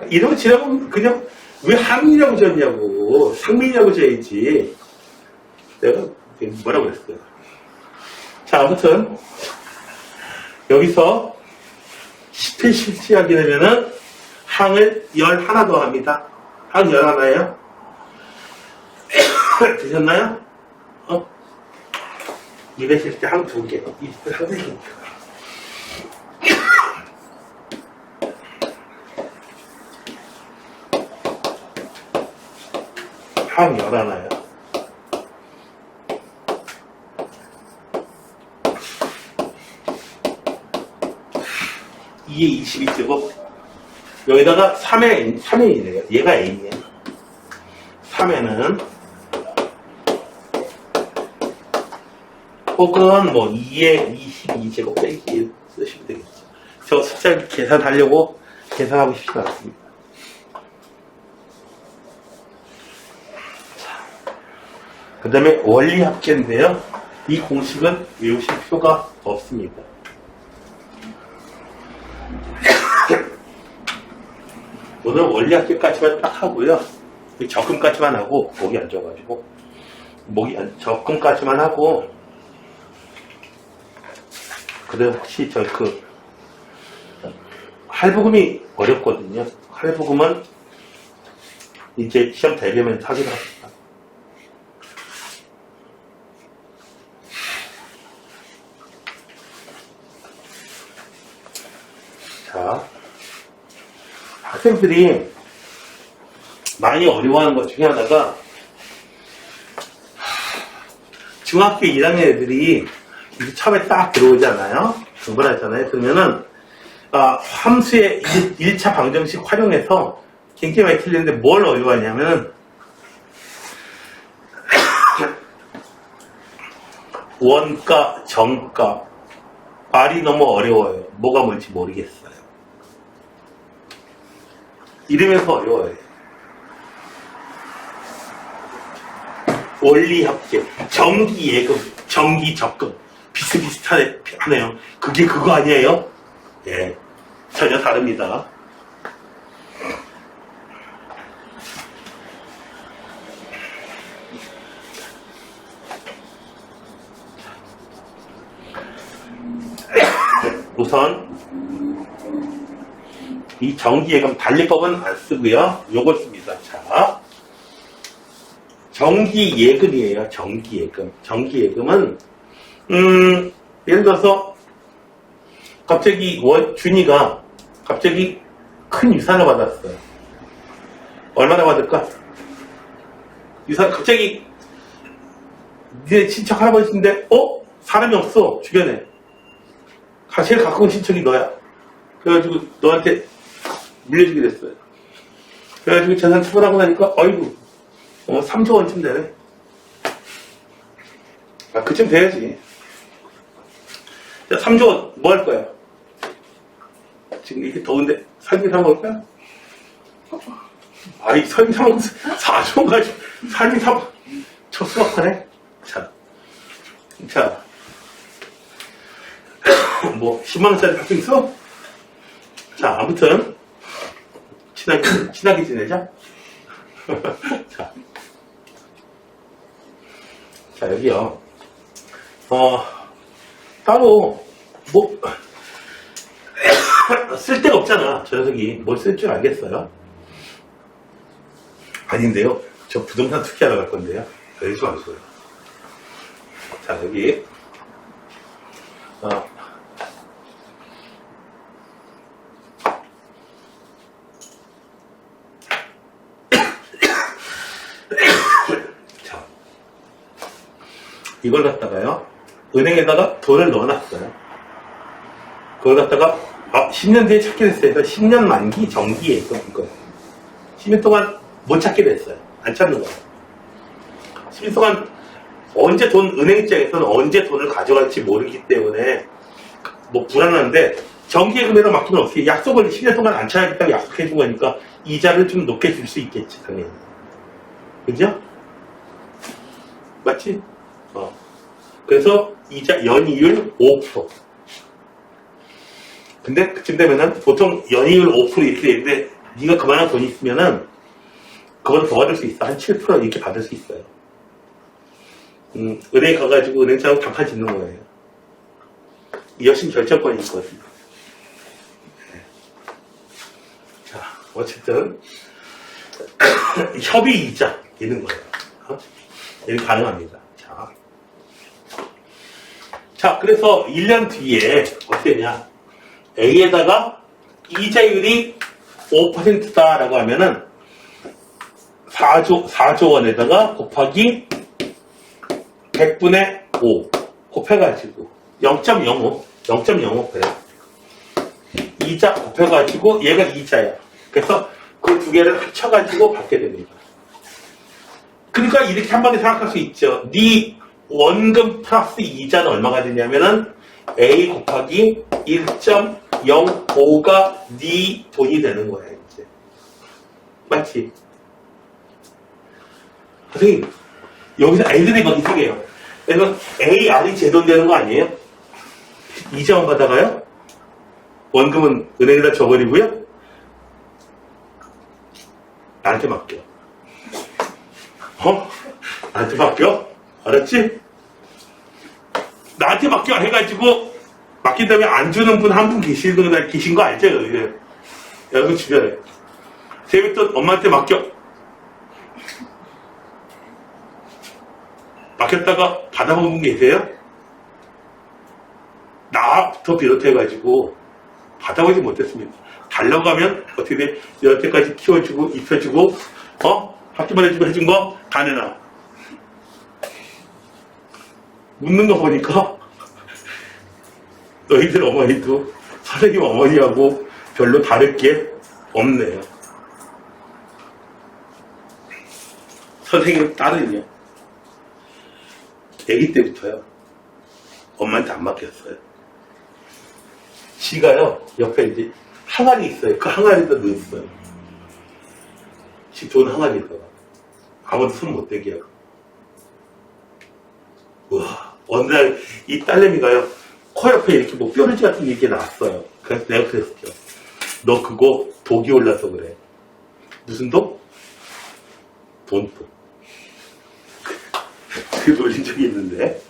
이름을 지나면 그냥 왜 하민이라고 지었냐고. 상민이라고 지어야지. 내가 뭐라고 그랬어요. 자, 아무튼 여기서 10회 실시하게 되면은 항을 11 더합니다. 항 11예요? 드셨나요? 2회 실시 때 항 2개. 20회 항 3개. 항 11예요. 2에 22제곱. 여기다가 3의 3N이래요. 얘가 N이에요. 3N은 혹은 뭐 2에 22제곱 빼기 쓰시면 되겠죠. 저 숫자 계산하려고 계산하고 싶지 않습니다. 그 다음에 원리 합계인데요. 이 공식은 외우실 필요가 없습니다. 오늘 원리학교까지만 딱 하고요. 적금까지만 하고, 목이 안 좋아가지고. 적금까지만 하고, 그래, 혹시 할부금이 어렵거든요. 할부금은 이제 시험 대비면 하기로 합니다. 자, 학생들이 많이 어려워하는 것 중에 하나가 중학교 1학년 애들이 처음에 딱 들어오잖아요. 공부를 하잖아요. 그러면은 함수의 1차 방정식 활용해서 굉장히 많이 틀리는데 뭘 어려워하냐면은 원가, 정가 말이 너무 어려워요. 뭐가 뭔지 모르겠어요. 이러면서 어려워요. 원리합계, 정기예금, 정기적금 비슷비슷하네요. 그게 그거 아니에요? 예, 전혀 다릅니다. 우선 이 정기예금 달리법은 안 쓰고요. 요걸 씁니다. 자, 정기예금이에요. 정기예금. 정기예금은 예를 들어서 갑자기 준이가 갑자기 큰 유산을 받았어요. 얼마나 받을까? 유산 갑자기 네 친척 할아버지인데 사람이 없어 주변에. 제일 가까운 친척이 너야. 그래가지고 너한테 물려주게 됐어요. 그래가지고 재산 처분하고 나니까 어이구 3조 원쯤 되네. 그쯤 돼야지. 자, 3조 원 뭐 할 거야? 지금 이렇게 더운데 삶이 사 먹을 거야? 아니 삶이 사 먹으면 4조 원 가지고 삶이 사 척수박하네. 자 뭐 10만원짜리 갖고 있어? 자, 아무튼 친하게 지내자. 자, 여기요. 따로 뭐 쓸 데가 없잖아. 저 녀석이 뭘 쓸 줄 알겠어요? 아닌데요. 저 부동산 투기하러 갈 건데요. 여기서 안 써요. 자, 여기 이걸 갖다가요, 은행에다가 돈을 넣어놨어요. 그걸 갖다가 10년 뒤에 찾게 됐어요. 10년 만기 정기예금 이거. 10년 동안 못 찾게 됐어요. 안 찾는 거예요. 10년 동안 은행 입장에서는 언제 돈을 가져갈지 모르기 때문에 뭐 불안한데, 정기예금에다 맡기면 어떻게 약속을 10년 동안 안 찾아야겠다고 약속해 준 거니까 이자를 좀 높게 줄 수 있겠지, 당연히. 그죠? 맞지? 그래서 이자 연이율 5%. 근데 그쯤 되면은 보통 연이율 5% 이렇게 되는데, 네가 그만한 돈이 있으면은 그걸 더 받을 수 있어. 한 7% 이렇게 받을 수 있어요. 은행 가가지고 은행장하고 단판 짓는 거예요. 여신 결정권이 있거든요. 자, 어쨌든 협의 이자 있는 거예요. 이게 가능합니다. 자, 그래서 1년 뒤에 어떻게 되냐? A에다가 이자율이 5%다라고 하면은 4조 원에다가 곱하기 100분의 5 곱해가지고 0.05 그래. 이자 곱해가지고 얘가 이자야. 그래서 그 두 개를 합쳐가지고 받게 됩니다. 그러니까 이렇게 한 번에 생각할 수 있죠. 네 원금 플러스 이자는 얼마가 되냐면은 A 곱하기 1.05가 네 돈이 되는 거야, 이제. 맞지? 선생님, 여기서 애들이 막 이상해요. 그래서 AR이 제돈되는 거 아니에요? 이자만 받아가요? 원금은 은행에다 줘버리고요? 나한테 맡겨. 나한테 맡겨? 알았지? 나한테 맡겨 해가지고 맡긴 다음에 안 주는 분 한 분 계신 거 알죠? 여러분 주변에. 세뱃돈 엄마한테 맡겨. 맡겼다가 받아본 분 계세요? 나부터 비롯해가지고 받아보지 못했습니다. 달라고 하면 어떻게 돼? 여태까지 키워주고 입혀주고 학교만 해주고 해준 거 다 내놔. 묻는 거 보니까 너희들 어머니도 선생님 어머니하고 별로 다를 게 없네요. 선생님 딸은요, 아기 때부터요 엄마한테 안 맡겼어요. 지가요 옆에 이제 항아리 있어요. 그 항아리에다 넣었어요. 지 돈 항아리에다가 아무도 손 못 대게 하고. 우와, 어느 날 이 딸내미가요 코 옆에 이렇게 뭐 뾰루지 같은 게 이렇게 나왔어요. 그래서 내가 그랬죠. 너 그거 독이 올라서 그래. 무슨 독? 돈독. 그 놀린 적이 있는데.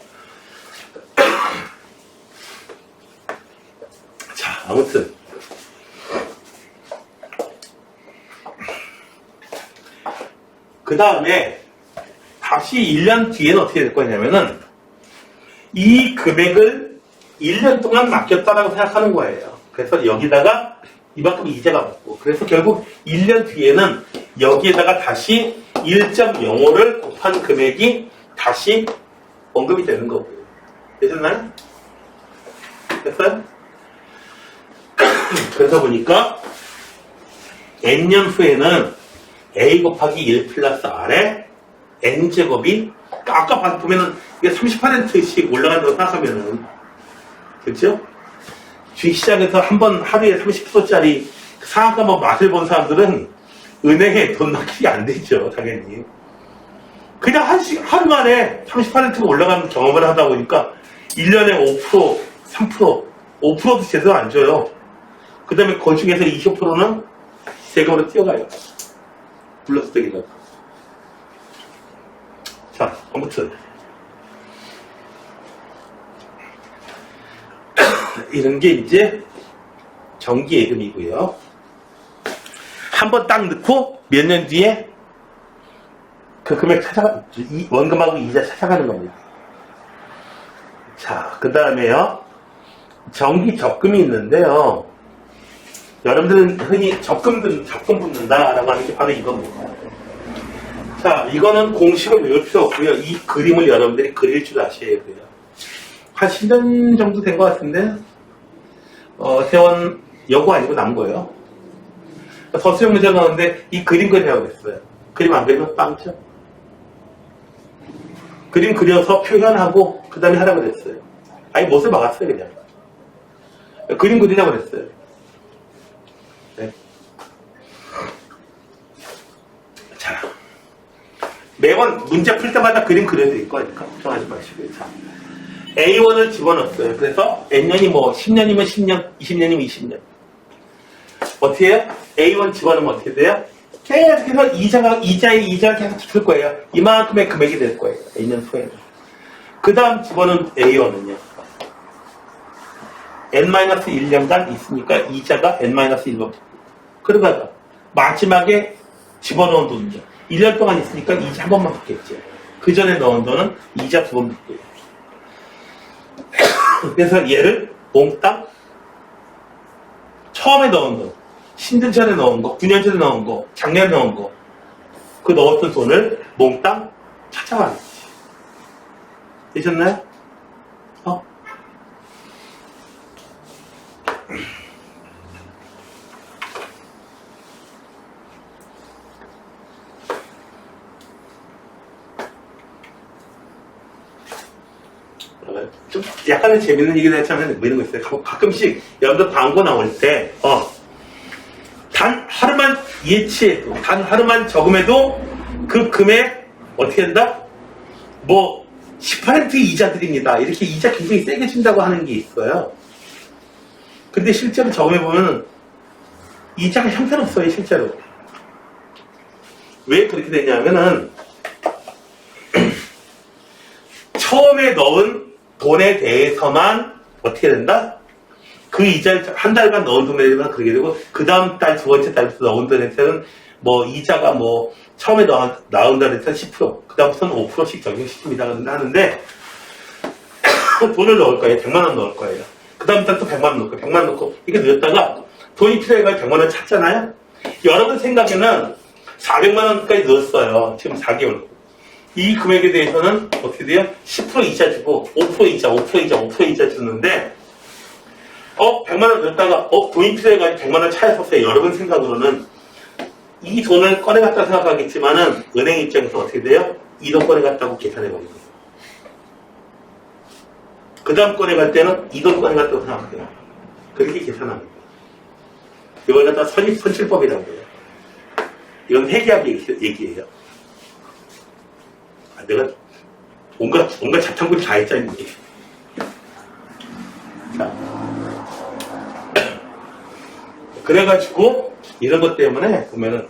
자, 아무튼 그 다음에 다시 1년 뒤에는 어떻게 될 거냐면은 이 금액을 1년 동안 맡겼다라고 생각하는 거예요. 그래서 여기다가 이만큼 이자가 붙고, 그래서 결국 1년 뒤에는 여기에다가 다시 1.05를 곱한 금액이 다시 원금이 되는 거고요. 되셨나요? 됐어요? 그래서 보니까 n년 후에는 a 곱하기 1 플러스 r에 n제곱이, 아까 보면은 이게 30%씩 올라간다고 생각하면은, 그렇죠? 주식시장에서 한번 하루에 30%짜리 상한가 뭐 맛을 본 사람들은 은행에 돈 맡기기 안 되죠, 당연히. 그냥 하루 만에 30%가 올라가는 경험을 하다 보니까 1년에 5%, 3%, 5%도 제대로 안 줘요. 그 다음에 그 중에서 20%는 세금으로 뛰어가요. 플러스 되기라도. 자, 아무튼 이런 게 이제 정기 예금이고요. 한번 딱 넣고 몇 년 뒤에 그 금액 원금하고 이자 찾아가는 겁니다. 자, 그 다음에요, 정기 적금이 있는데요. 여러분들은 흔히 적금 붙는다라고 하는 게 바로 이겁니다. 자, 이거는 공식을 외울 필요 없고요. 이 그림을 여러분들이 그릴 줄 아셔야 돼요. 한 10년 정도 된 것 같은데, 세원 여고 아니고 남고예요. 서술형 문제가 나오는데 이 그림 그리라고 했어요. 그림 안 그리면 빵쳐. 그림 그려서 표현하고 그 다음에 하라고 그랬어요. 아니, 못을 막았어요, 그냥. 그림 그리라고 그랬어요. 네. 자, 매번 문제 풀 때마다 그림 그려드릴 거니까 걱정하지 마시고요. 자, A1을 집어넣었어요. 그래서 N년이 뭐 10년이면 10년, 20년이면 20년. 어떻게 해요? A1 집어넣으면 어떻게 돼요? 계속해서 이자에 이자가 계속 붙을 거예요. 이만큼의 금액이 될 거예요. A년 후에는. 그 다음 집어넣은 A1은요. N-1년간 있으니까 이자가 N-1번 붙고. 그러다가 마지막에 집어넣은 돈은요. 1년 동안 있으니까 이자 한 번만 붙겠죠. 그 전에 넣은 돈은 이자 2번 붙고요. 그래서 얘를 몽땅 처음에 넣은 돈, 신들 전에 넣은 거, 9년 전에 넣은 거, 작년에 넣은 거, 그 넣었던 돈을 몽땅 찾아가겠지. 되셨나요? 좀 약간의 재밌는 얘기를 했잖아요. 뭐 이런 거 있어요. 가끔씩 여러분들 광고 나올 때 단 하루만 예치해도, 단 하루만 저금해도 그 금액 어떻게 한다? 뭐 10% 이자 드립니다. 이렇게 이자 굉장히 세게 준다고 하는 게 있어요. 근데 실제로 적용해보면 이자가 형편없어요, 실제로. 왜 그렇게 되냐면은 처음에 넣은 돈에 대해서만 어떻게 된다? 그 이자를 한 달간 넣은 돈에 대해서는 그렇게 되고 그 다음 달, 두 번째 달부터 넣은 돈에 대해서는 뭐 이자가 뭐 처음에 나온 달에 대해서는 10%, 그 다음부터는 5%씩 적용시킵니다 하는데 돈을 넣을 거예요. 100만 원 넣을 거예요. 그 다음부터 또 100만 원 넣을 거예요. 100만 원 넣고 이게 넣었다가 돈이 필요해가지고 100만 원 찾잖아요. 여러분 생각에는 400만 원까지 넣었어요. 지금 4개월. 이 금액에 대해서는 어떻게 돼요? 10% 이자 주고 5% 이자, 5% 이자, 5% 이자 주는데 100만 원 넣었다가 돈이 필요해가지고 100만 원 차였었어요. 여러분 생각으로는 이 돈을 꺼내갔다 생각하겠지만은 은행 입장에서 어떻게 돼요? 이 돈 꺼내갔다고 계산해버리고 그 다음 꺼내갈 때는 이 돈 꺼내갔다고 생각해요. 그렇게 계산합니다. 이걸 갖다 선출법이라고 해요. 이건 회계학 얘기예요. 내가 온갖 자탄구를 다 했잖니. 자, 그래가지고 이런 것 때문에 보면은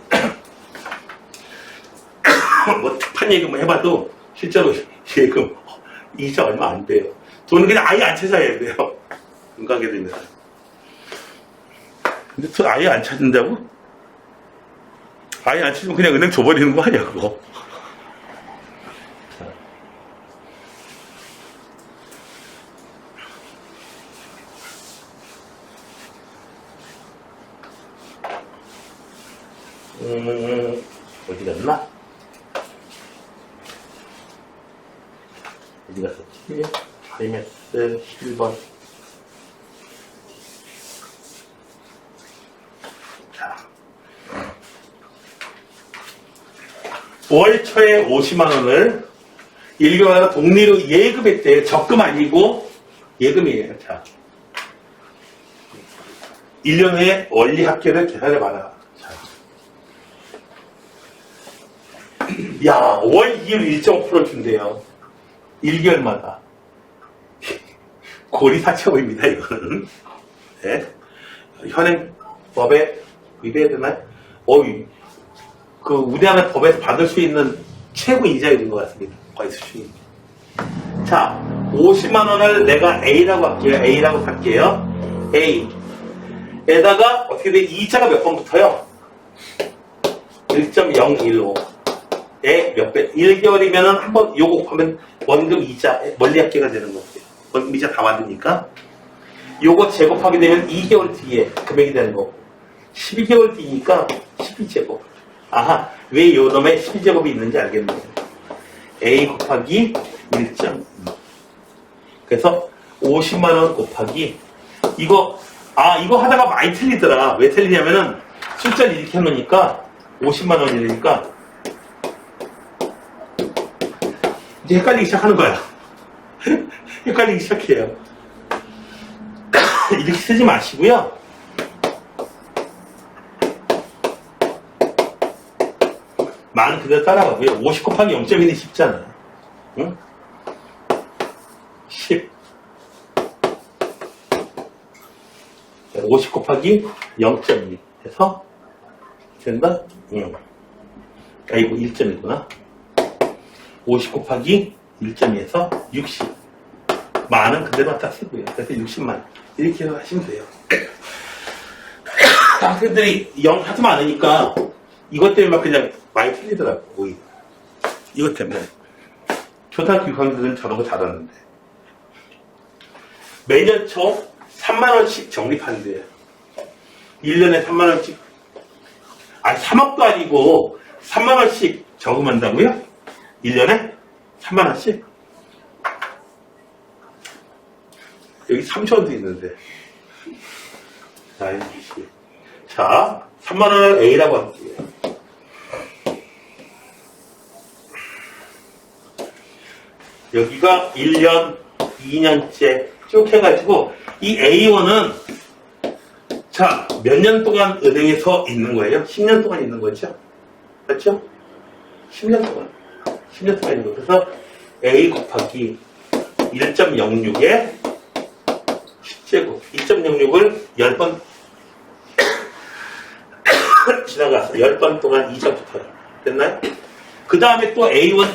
뭐 특판 예금 뭐 해봐도 실제로 예금 이자 얼마 안 돼요. 돈은 그냥 아예 안 찾아야 돼요. 눈 감게 되면. 근데 또 아예 안 찾는다고? 아예 안 찾으면 그냥 은행 줘버리는 거 아니야 그거? 어디 갔나? 어디 갔었지? IMS 11번. 자. 월 초에 50만원을 1개월마다 독리로 예금했대요. 적금 아니고 예금이에요. 자. 1년 후에 원리 합계를 계산해봐라. 야, 월 이율 1.5% 준대요. 1개월마다. 고리사채업입니다, 이거는. 네. 현행법에 위배해야 되나요? 우리나라 법에서 받을 수 있는 최고 이자율인 것 같습니다. 거의 수준이. 자, 50만원을 내가 A라고 할게요. A라고 할게요. A. 에다가 어떻게 돼? 이자가 몇 번 붙어요? 1.015. 몇 배? 1개월이면은 한번 요거 하면 원금 이자, 멀리합계가 되는 거예요. 원금 이자 다 받으니까. 요거 제곱하게 되면 2개월 뒤에 금액이 되는 거고. 12개월 뒤니까 12제곱. 아하, 왜 요 놈에 12제곱이 있는지 알겠네요. A 곱하기 1.2. 그래서 50만원 곱하기, 이거 하다가 많이 틀리더라. 왜 틀리냐면은 숫자를 이렇게 해놓으니까 50만원이니까 이제 헷갈리기 시작하는 거야. 헷갈리기 시작해요. 이렇게 쓰지 마시고요. 만 그대로 따라가고요. 50 곱하기 0.1이 쉽잖아. 응? 10. 50 곱하기 0.2 해서 된다? 응. 아이고 1.1구나. 50 곱하기 1.2에서 60. 만은 그대로 딱 쓰고요. 그래서 60만. 이렇게 하시면 돼요. 학생들이 0 하도 많으니까 이것 때문에 막 그냥 많이 틀리더라고. 오히려. 이것 때문에. 초등학교 6학년들은 저런 거 잘하는데. 매년 초 3만원씩 적립한대요. 1년에 3만원씩. 3억도 아니고 3만원씩 저금한다고요? 1년에 3만원씩? 여기 3천원도 있는데. 자, 3만원을 A라고 할게요. 여기가 1년, 2년째 쭉 해가지고 이 A1은 자, 몇 년 동안 은행에서 있는 거예요? 10년 동안 있는 거죠? 맞죠? 10년 동안. 10년 동안 있는 거. 그래서 A 곱하기 1.06의 10제곱 2.06을 10번 지나갔어. 10번 동안 2차 붙어요. 됐나요? 그 다음에 또 A1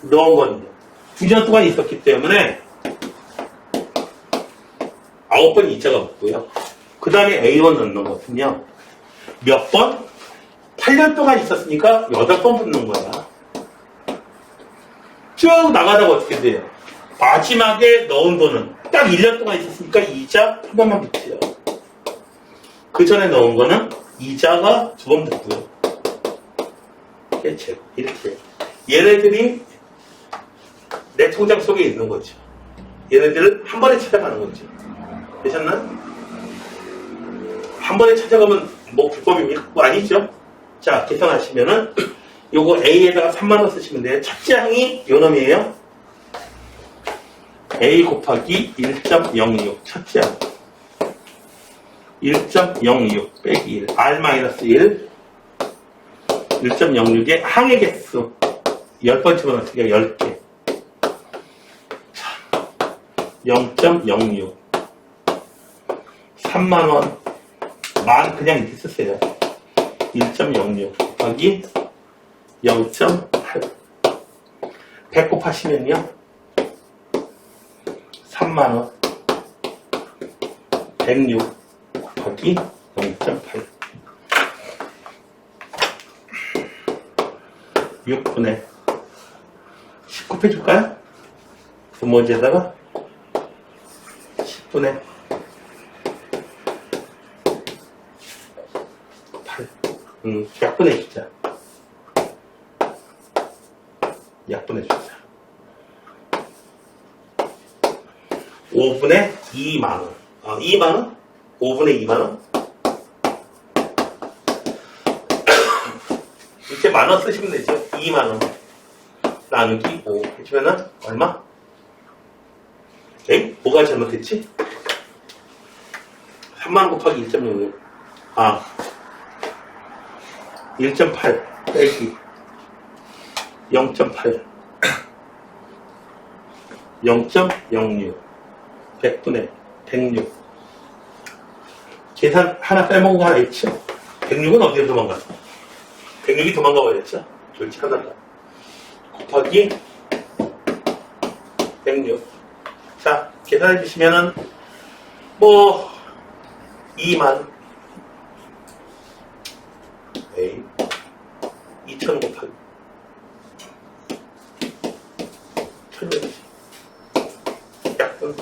넣은 건 2년 동안 있었기 때문에 9번 2자가 붙고요. 그 다음에 A1 넣는 것은요. 몇 번? 8년 동안 있었으니까 8번 붙는 거야. 쭉 나가다가 어떻게 돼요? 마지막에 넣은 거는 딱 1년 동안 있었으니까 2자 한 번만 붙여요. 그 전에 넣은 거는 2자가 2번 붙고요. 이렇게. 얘네들이 내 통장 속에 있는 거죠. 얘네들을 한 번에 찾아가는 거죠. 되셨나요? 한 번에 찾아가면 뭐 불법입니까? 그거 아니죠? 자, 계산하시면은 요거 A에다가 3만원 쓰시면 돼요. 첫째 항이 요 놈이에요. A 곱하기 1.06 첫째 항 1.06 빼기 1 R-1 1.06의 항의 개수 10번 집어넣기가 10개 0.06 3만원 만 그냥 이렇게 쓰세요. 1.06 곱하기 0.8 100 곱하시면요 3만원 106 곱하기 0.8 6분의 19 해줄까요? 그 문제에다가 10분의 8 약분해 주자. 약분해 주자. 5분의 2만원. 2만원? 5분의 2만원? 이제 만원 쓰시면 되죠. 2만원. 나누기 5. 해주면은 얼마? 에이? 뭐가 잘못했지? 3만원 곱하기 1.06. 1.8 빼기 0.8 0.06 100분의 106 계산 하나 빼먹은 거 하나 있죠? 106은 어디로 도망갔어? 106이 도망가 버렸죠? 솔직하다. 곱하기 106 자, 계산해 주시면은 뭐 2만 2,000 곱하기 1,000 약분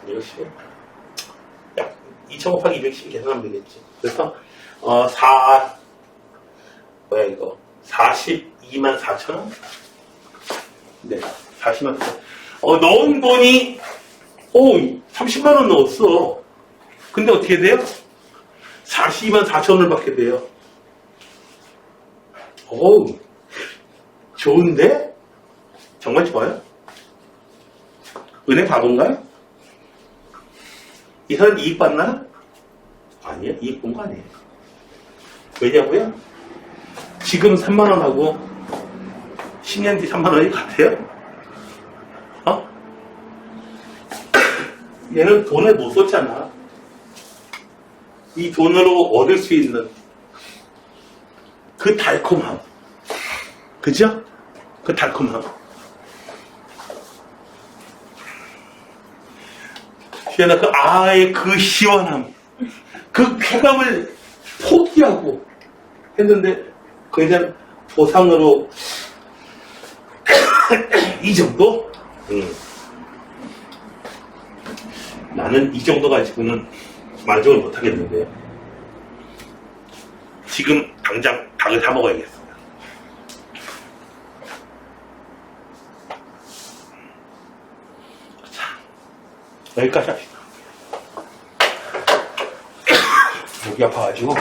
이것이 약 2,000 곱하기 210 계산하면 되겠지. 그래서 42만 4천원? 네, 40만 4천. 넣은 돈이 30만원 넣었어. 근데 어떻게 돼요? 42만 4천원을 받게 돼요. 좋은데? 정말 좋아요? 은행 바본가요? 이 사람 이익 받나요? 아니요, 이익 본 거 아니에요. 왜냐고요? 지금 3만원하고 10년 뒤 3만원이 같아요? 얘는 돈을 못 썼잖아. 이 돈으로 얻을 수 있는 그 달콤함. 그죠? 그 달콤함. 시원한 그 아의 그 시원함. 그 쾌감을 포기하고 했는데 그에 대한 보상으로 이 정도? 나는 이 정도 가지고는 만족을 못 하겠는데요. 지금 당장 닭을 사 먹어야겠어요. 자, 여기까지 합시다. 목이 아파가지고